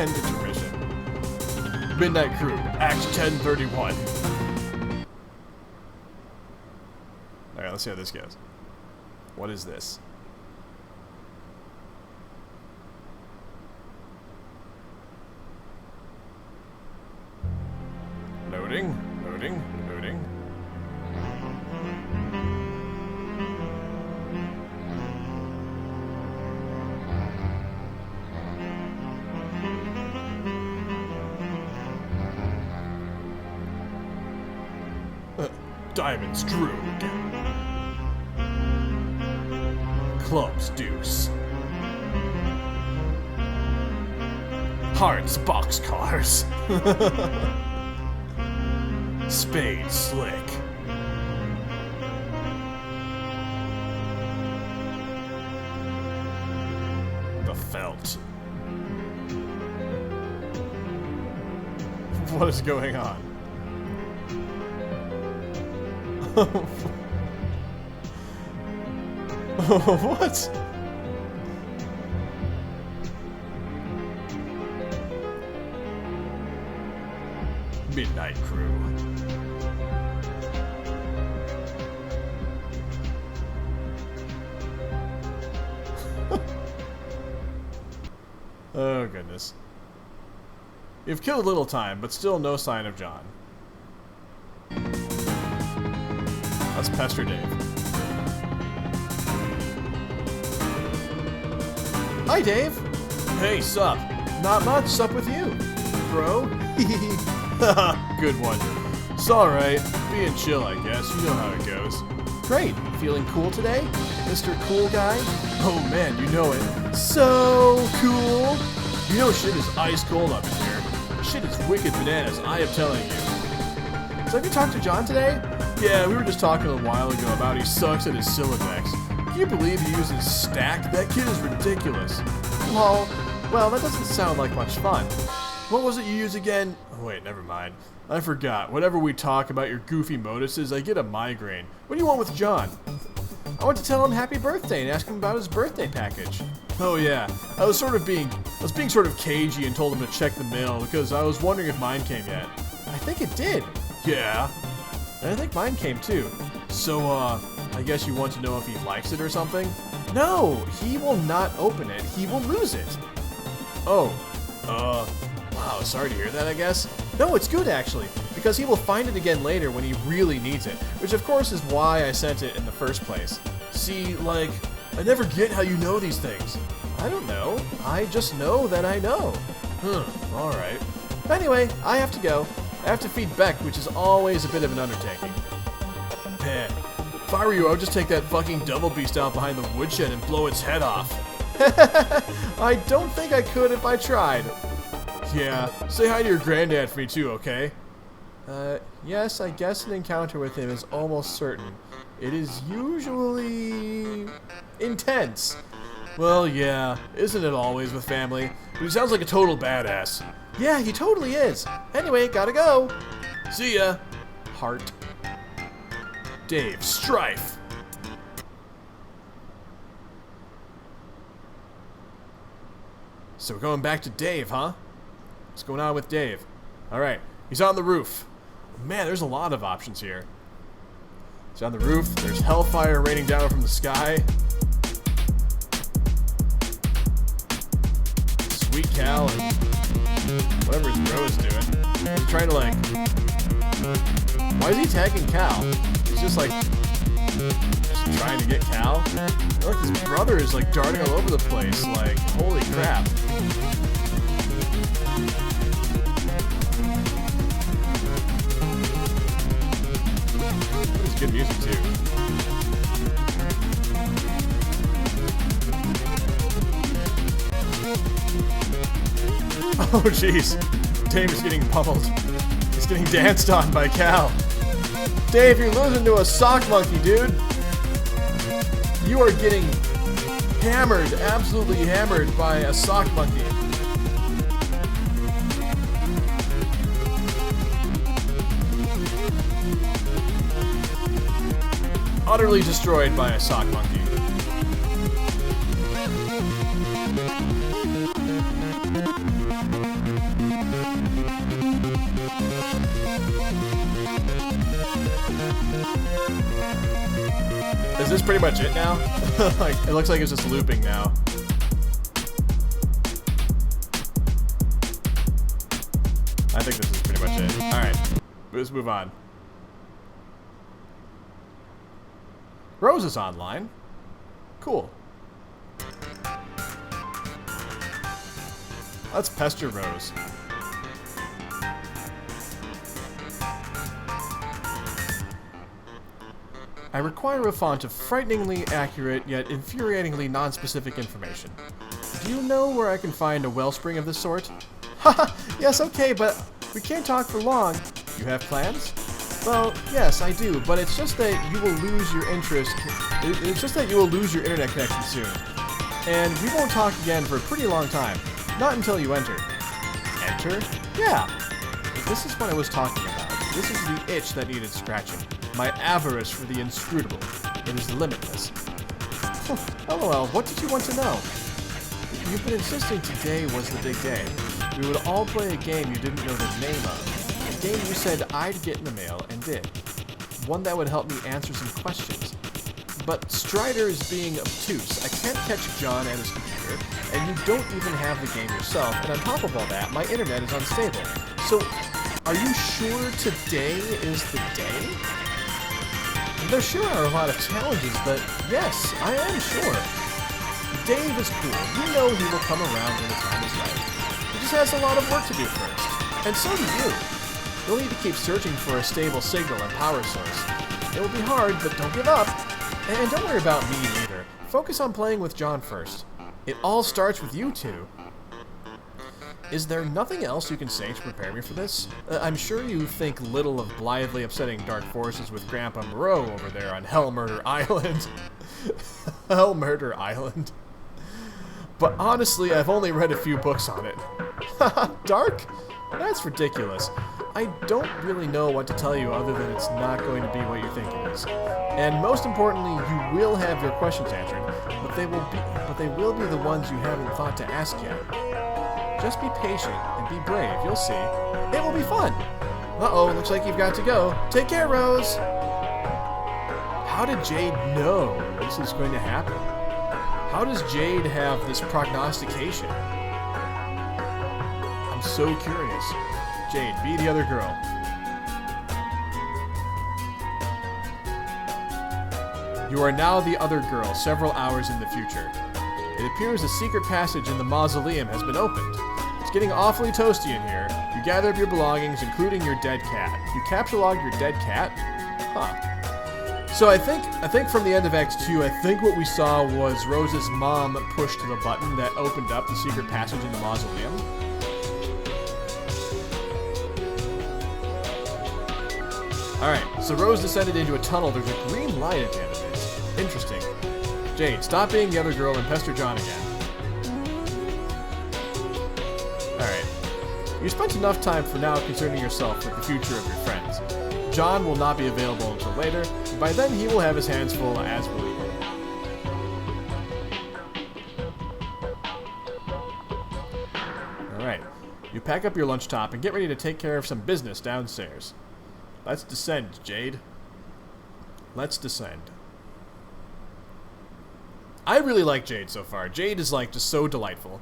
End intermission. Midnight Crew, Act 1031. Alright, let's see how this goes. What is this? Loading, loading, loading. Diamonds Drew. Clubs Deuce. Hearts Boxcars. Spade Slick. The Felt. What is going on? What? Midnight Crew. Oh, goodness. You've killed a little time, but still no sign of John. Let's pester Dave. Hi, Dave. Hey, sup? Not much. Sup with you, bro? Good one. It's alright. Being chill, I guess. You know how it goes. Great. Feeling cool today? Mr. Cool Guy? Oh man, you know it. So cool. You know shit is ice cold up in here. Shit is wicked bananas, I am telling you. So have you talked to John today? Yeah, we were just talking a while ago about he sucks at his Sylladex. Can you believe he uses Stack? That kid is ridiculous. Lol. Well, that doesn't sound like much fun. What was it you use again? Oh, wait, never mind. I forgot. Whenever we talk about your goofy moduses, I get a migraine. What do you want with John? I want to tell him happy birthday and ask him about his birthday package. Oh yeah, I was being sort of cagey and told him to check the mail because I was wondering if mine came yet. I think it did. Yeah. And I think mine came too. So, I guess you want to know if he likes it or something? No, he will not open it. He will lose it. Oh, wow, sorry to hear that, I guess. No, it's good actually, because he will find it again later when he really needs it, which of course is why I sent it in the first place. See, like, I never get how you know these things. I don't know. I just know that I know. Alright. Anyway, I have to go. I have to feed Beck, which is always a bit of an undertaking. Man, if I were you, I would just take that fucking double beast out behind the woodshed and blow its head off. I don't think I could if I tried. Yeah, say hi to your granddad for me too, okay? Yes, I guess an encounter with him is almost certain. It is usually intense. Well, yeah, isn't it always with family? But he sounds like a total badass. Yeah, he totally is. Anyway, gotta go. See ya. Heart. Dave, Strife. So we're going back to Dave, huh? What's going on with Dave? Alright, he's on the roof. Man, there's a lot of options here. He's on the roof, there's hellfire raining down from the sky. Sweet Cal and whatever his bro is doing. He's trying to like... Why is he tagging Cal? He's just like... Just trying to get Cal? Look, his brother is like darting all over the place, like, holy crap. It's good music too. Oh jeez, Dave is getting pummeled. He's getting danced on by Cal. Dave, you're losing to a sock monkey, dude. You are getting hammered, absolutely hammered by a sock monkey. Utterly destroyed by a sock monkey. Is this pretty much it now? Like, it looks like it's just looping now. I think this is pretty much it. Alright, let's move on. Rose is online. Cool. Let's pester Rose. I require a font of frighteningly accurate yet infuriatingly non-specific information. Do you know where I can find a wellspring of this sort? Haha, yes, okay, but we can't talk for long. You have plans? Well, yes, I do, but it's just that you will lose your interest. It's just that you will lose your internet connection soon. And we won't talk again for a pretty long time. Not until you enter. Enter? Yeah. This is what I was talking about. This is the itch that needed scratching. My avarice for the inscrutable. It is limitless. LOL, what did you want to know? You've been insisting today was the big day. We would all play a game you didn't know the name of. A game you said I'd get in the mail and did. One that would help me answer some questions. But Strider is being obtuse. I can't catch John at his computer. and you don't even have the game yourself, and on top of all that, my internet is unstable. So, are you sure today is the day? There sure are a lot of challenges, but yes, I am sure. Dave is cool. You know he will come around when the time is right. He just has a lot of work to do first. And so do you. You'll need to keep searching for a stable signal and power source. It will be hard, but don't give up. And don't worry about me either. Focus on playing with John first. It all starts with you two. Is there nothing else you can say to prepare me for this? I'm sure you think little of blithely upsetting dark forces with Grandpa Moreau over there on Hell Murder Island. Hell Murder Island. But honestly, I've only read a few books on it. Haha, dark? That's ridiculous. I don't really know what to tell you other than it's not going to be what you think it is. And most importantly, you will have your questions answered, but they will be the ones you haven't thought to ask yet. Just be patient and be brave, you'll see. It will be fun! Uh-oh, looks like you've got to go. Take care, Rose! How did Jade know this is going to happen? How does Jade have this prognostication? I'm so curious. Jade, be the other girl. You are now the other girl, several hours in the future. It appears a secret passage in the mausoleum has been opened. It's getting awfully toasty in here. You gather up your belongings, including your dead cat. You capture log your dead cat? Huh. So I think from the end of Act 2, I think what we saw was Rose's mom pushed the button that opened up the secret passage in the mausoleum. Alright, so Rose descended into a tunnel. There's a green light at the end of it. Interesting. Jade, stop being the other girl and pester John again. Alright. You spent enough time for now concerning yourself with the future of your friends. John will not be available until later. By then, he will have his hands full, as will you. Alright. You pack up your lunch top and get ready to take care of some business downstairs. Let's descend, Jade. Let's descend. I really like Jade so far. Jade is like just so delightful.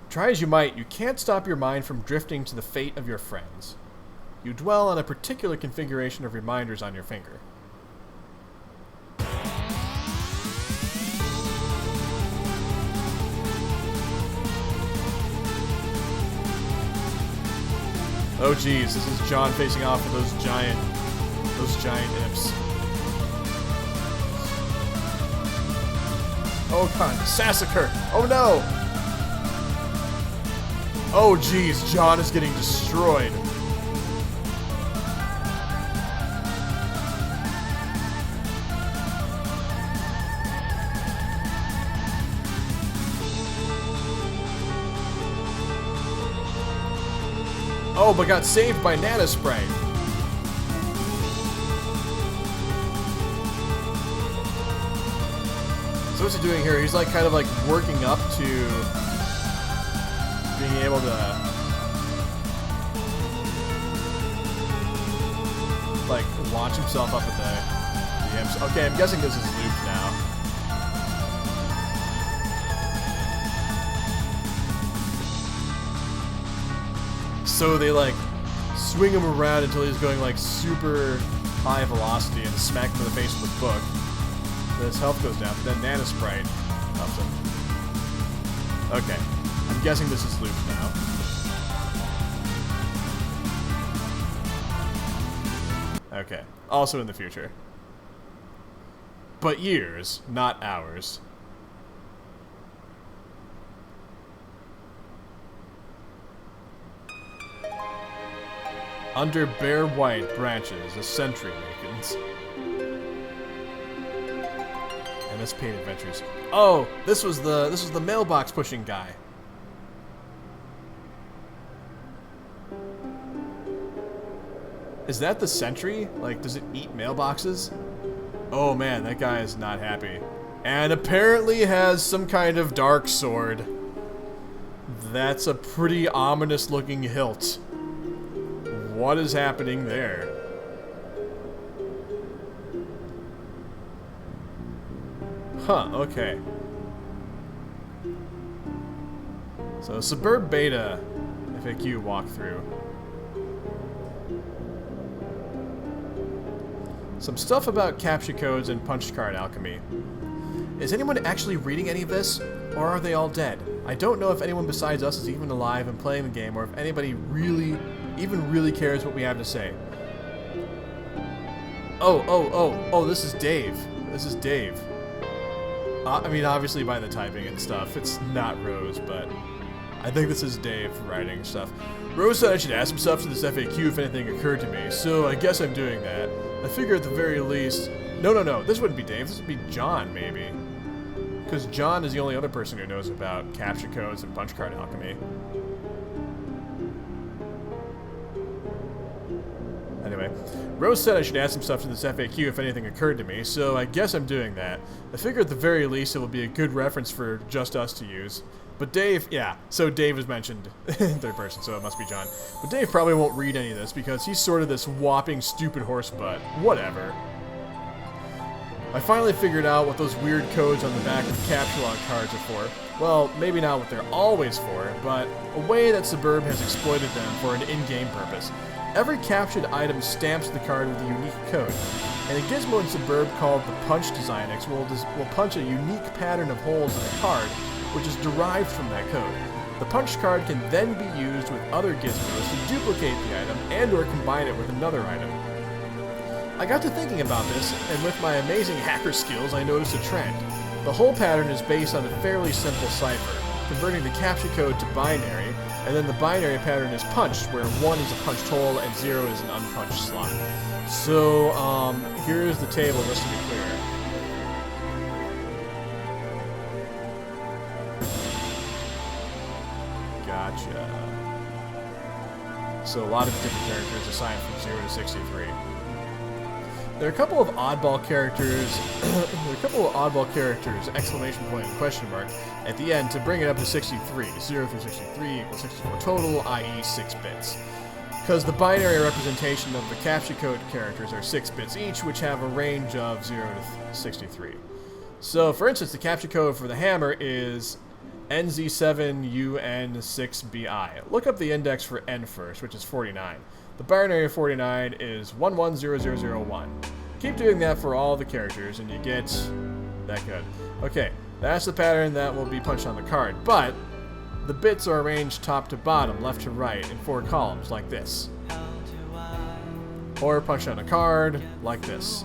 Try as you might, you can't stop your mind from drifting to the fate of your friends. You dwell on a particular configuration of reminders on your finger. Oh geez, this is John facing off with those giant imps. Oh god, Sassacre! Oh no! Oh geez, John is getting destroyed. Oh, but got saved by Nana Spray. So what's he doing here? He's like kind of like working up to being able to like launch himself up at the imps. Okay, I'm guessing this is looped now. So they like swing him around until he's going like super high velocity and smack him in the face with a book. Then his health goes down, but then Nana Sprite helps him. Okay, I'm guessing this is looped now. Okay, also in the future. But years, not hours. Under bare white branches, a sentry wakens. MS Paint Adventures. Oh, this was the mailbox pushing guy. Is that the sentry? Like, does it eat mailboxes? Oh man, that guy is not happy. And apparently has some kind of dark sword. That's a pretty ominous looking hilt. What is happening there? Huh, okay. So, Suburb Beta FAQ walkthrough. Some stuff about captcha codes and punch card alchemy. Is anyone actually reading any of this, or are they all dead? I don't know if anyone besides us is even alive and playing the game, or if anybody really cares what we have to say. Oh, this is Dave. This is Dave. I mean, obviously by the typing and stuff, it's not Rose, but I think this is Dave writing stuff. Rose said I should ask some stuff to this FAQ if anything occurred to me, so I guess I'm doing that. I figure at the very least... No, this wouldn't be Dave, this would be John, maybe. Because John is the only other person who knows about captcha codes and punch card alchemy. Anyway, Rose said I should add some stuff to this FAQ if anything occurred to me, so I guess I'm doing that. I figure at the very least it will be a good reference for just us to use. But Dave, yeah, so Dave is mentioned in third person, so it must be John. But Dave probably won't read any of this because he's sort of this whopping stupid horse butt. Whatever. I finally figured out what those weird codes on the back of captcha log cards are for. Well, maybe not what they're always for, but a way that Suburb has exploited them for an in-game purpose. Every captured item stamps the card with a unique code, and a gizmo in Suburb called the Punch Designix will punch a unique pattern of holes in a card, which is derived from that code. The punch card can then be used with other gizmos to duplicate the item and or combine it with another item. I got to thinking about this, and with my amazing hacker skills, I noticed a trend. The whole pattern is based on a fairly simple cipher, converting the captcha code to binary, and then the binary pattern is punched, where 1 is a punched hole and 0 is an unpunched slot. So, here's the table, just to be clear. Gotcha. So a lot of different characters assigned from 0 to 63. There are a couple of oddball characters, exclamation point and question mark, at the end to bring it up to 63. 0 through 63 equals 64 total, i.e. 6 bits. Because the binary representation of the captcha code characters are 6 bits each, which have a range of 0 to 63. So, for instance, the captcha code for the hammer is NZ7UN6BI. Look up the index for N first, which is 49. The binary of 49 is 110001. Keep doing that for all the characters, and you get that good. Okay, that's the pattern that will be punched on the card, but the bits are arranged top to bottom, left to right, in 4 columns, like this. Or punched on a card, like this.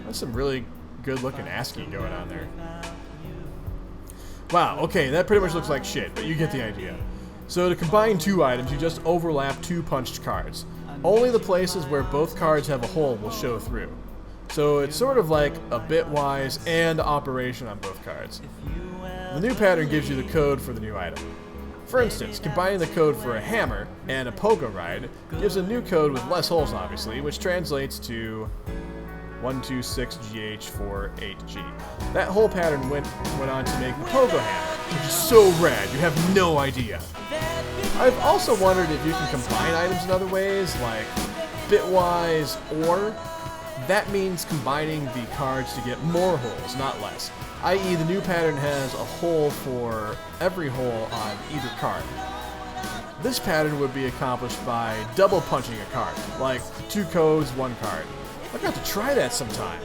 That's some really good-looking ASCII going on there. Wow, okay, that pretty much looks like shit, but you get the idea. So to combine 2 items, you just overlap 2 punched cards. Only the places where both cards have a hole will show through. So it's sort of like a bitwise and operation on both cards. The new pattern gives you the code for the new item. For instance, combining the code for a hammer and a pogo ride gives a new code with less holes, obviously, which translates to 126GH48G. That whole pattern went on to make the pogo hammer, which is so rad, you have no idea. I've also wondered if you can combine items in other ways, like bitwise, or that means combining the cards to get more holes, not less. I.e., the new pattern has a hole for every hole on either card. This pattern would be accomplished by double punching a card, like 2 codes, 1 card. I've got to try that sometime.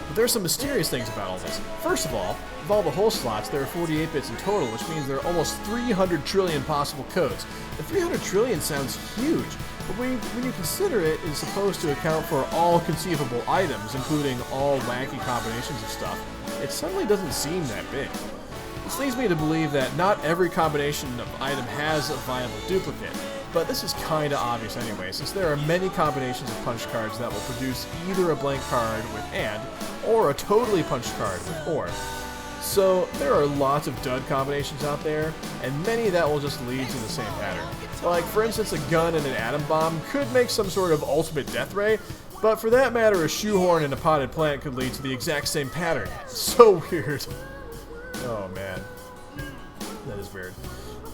But there are some mysterious things about all this. First of all, of all the hole slots, there are 48 bits in total, which means there are almost 300 trillion possible codes. And 300 trillion sounds huge, but when you consider it is supposed to account for all conceivable items, including all wacky combinations of stuff, it suddenly doesn't seem that big. This leads me to believe that not every combination of item has a viable duplicate, but this is kinda obvious anyway, since there are many combinations of punch cards that will produce either a blank card with and, or a totally punched card with or. So there are lots of dud combinations out there, and many that will just lead to the same pattern. Like, for instance, a gun and an atom bomb could make some sort of ultimate death ray, but for that matter, a shoehorn and a potted plant could lead to the exact same pattern. So weird. Oh man. That is weird.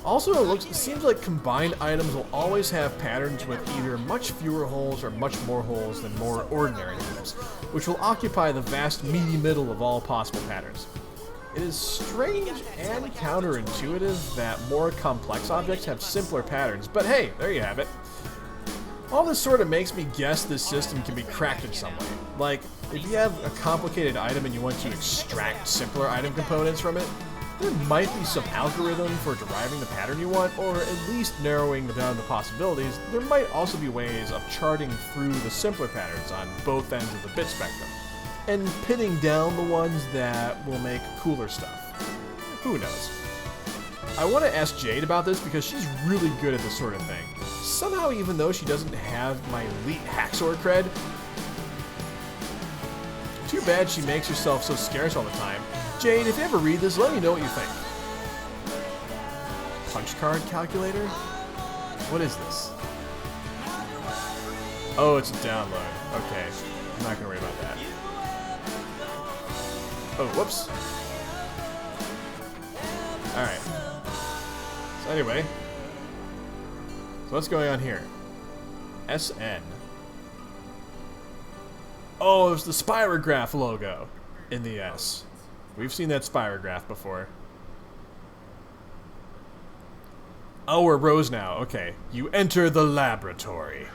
Also, it seems like combined items will always have patterns with either much fewer holes or much more holes than more ordinary items. which will occupy the vast meaty middle of all possible patterns. It is strange and counterintuitive that more complex objects have simpler patterns, but hey, there you have it. All this sort of makes me guess this system can be cracked in some way. Like, if you have a complicated item and you want to extract simpler item components from it, there might be some algorithm for deriving the pattern you want, or at least narrowing down the possibilities. There might also be ways of charting through the simpler patterns on both ends of the bit spectrum, and pinning down the ones that will make cooler stuff. Who knows? I want to ask Jade about this because she's really good at this sort of thing. Somehow, even though she doesn't have my elite hacksaw cred, too bad she makes herself so scarce all the time. Jade, if you ever read this, let me know what you think. Punch card calculator? What is this? Oh, it's a download. Okay, I'm not gonna worry about that. Oh, whoops. Alright. So anyway. So what's going on here? SN. Oh, it's the Spirograph logo in the S. We've seen that Spirograph before. Oh, we're Rose now. Okay. You enter the laboratory.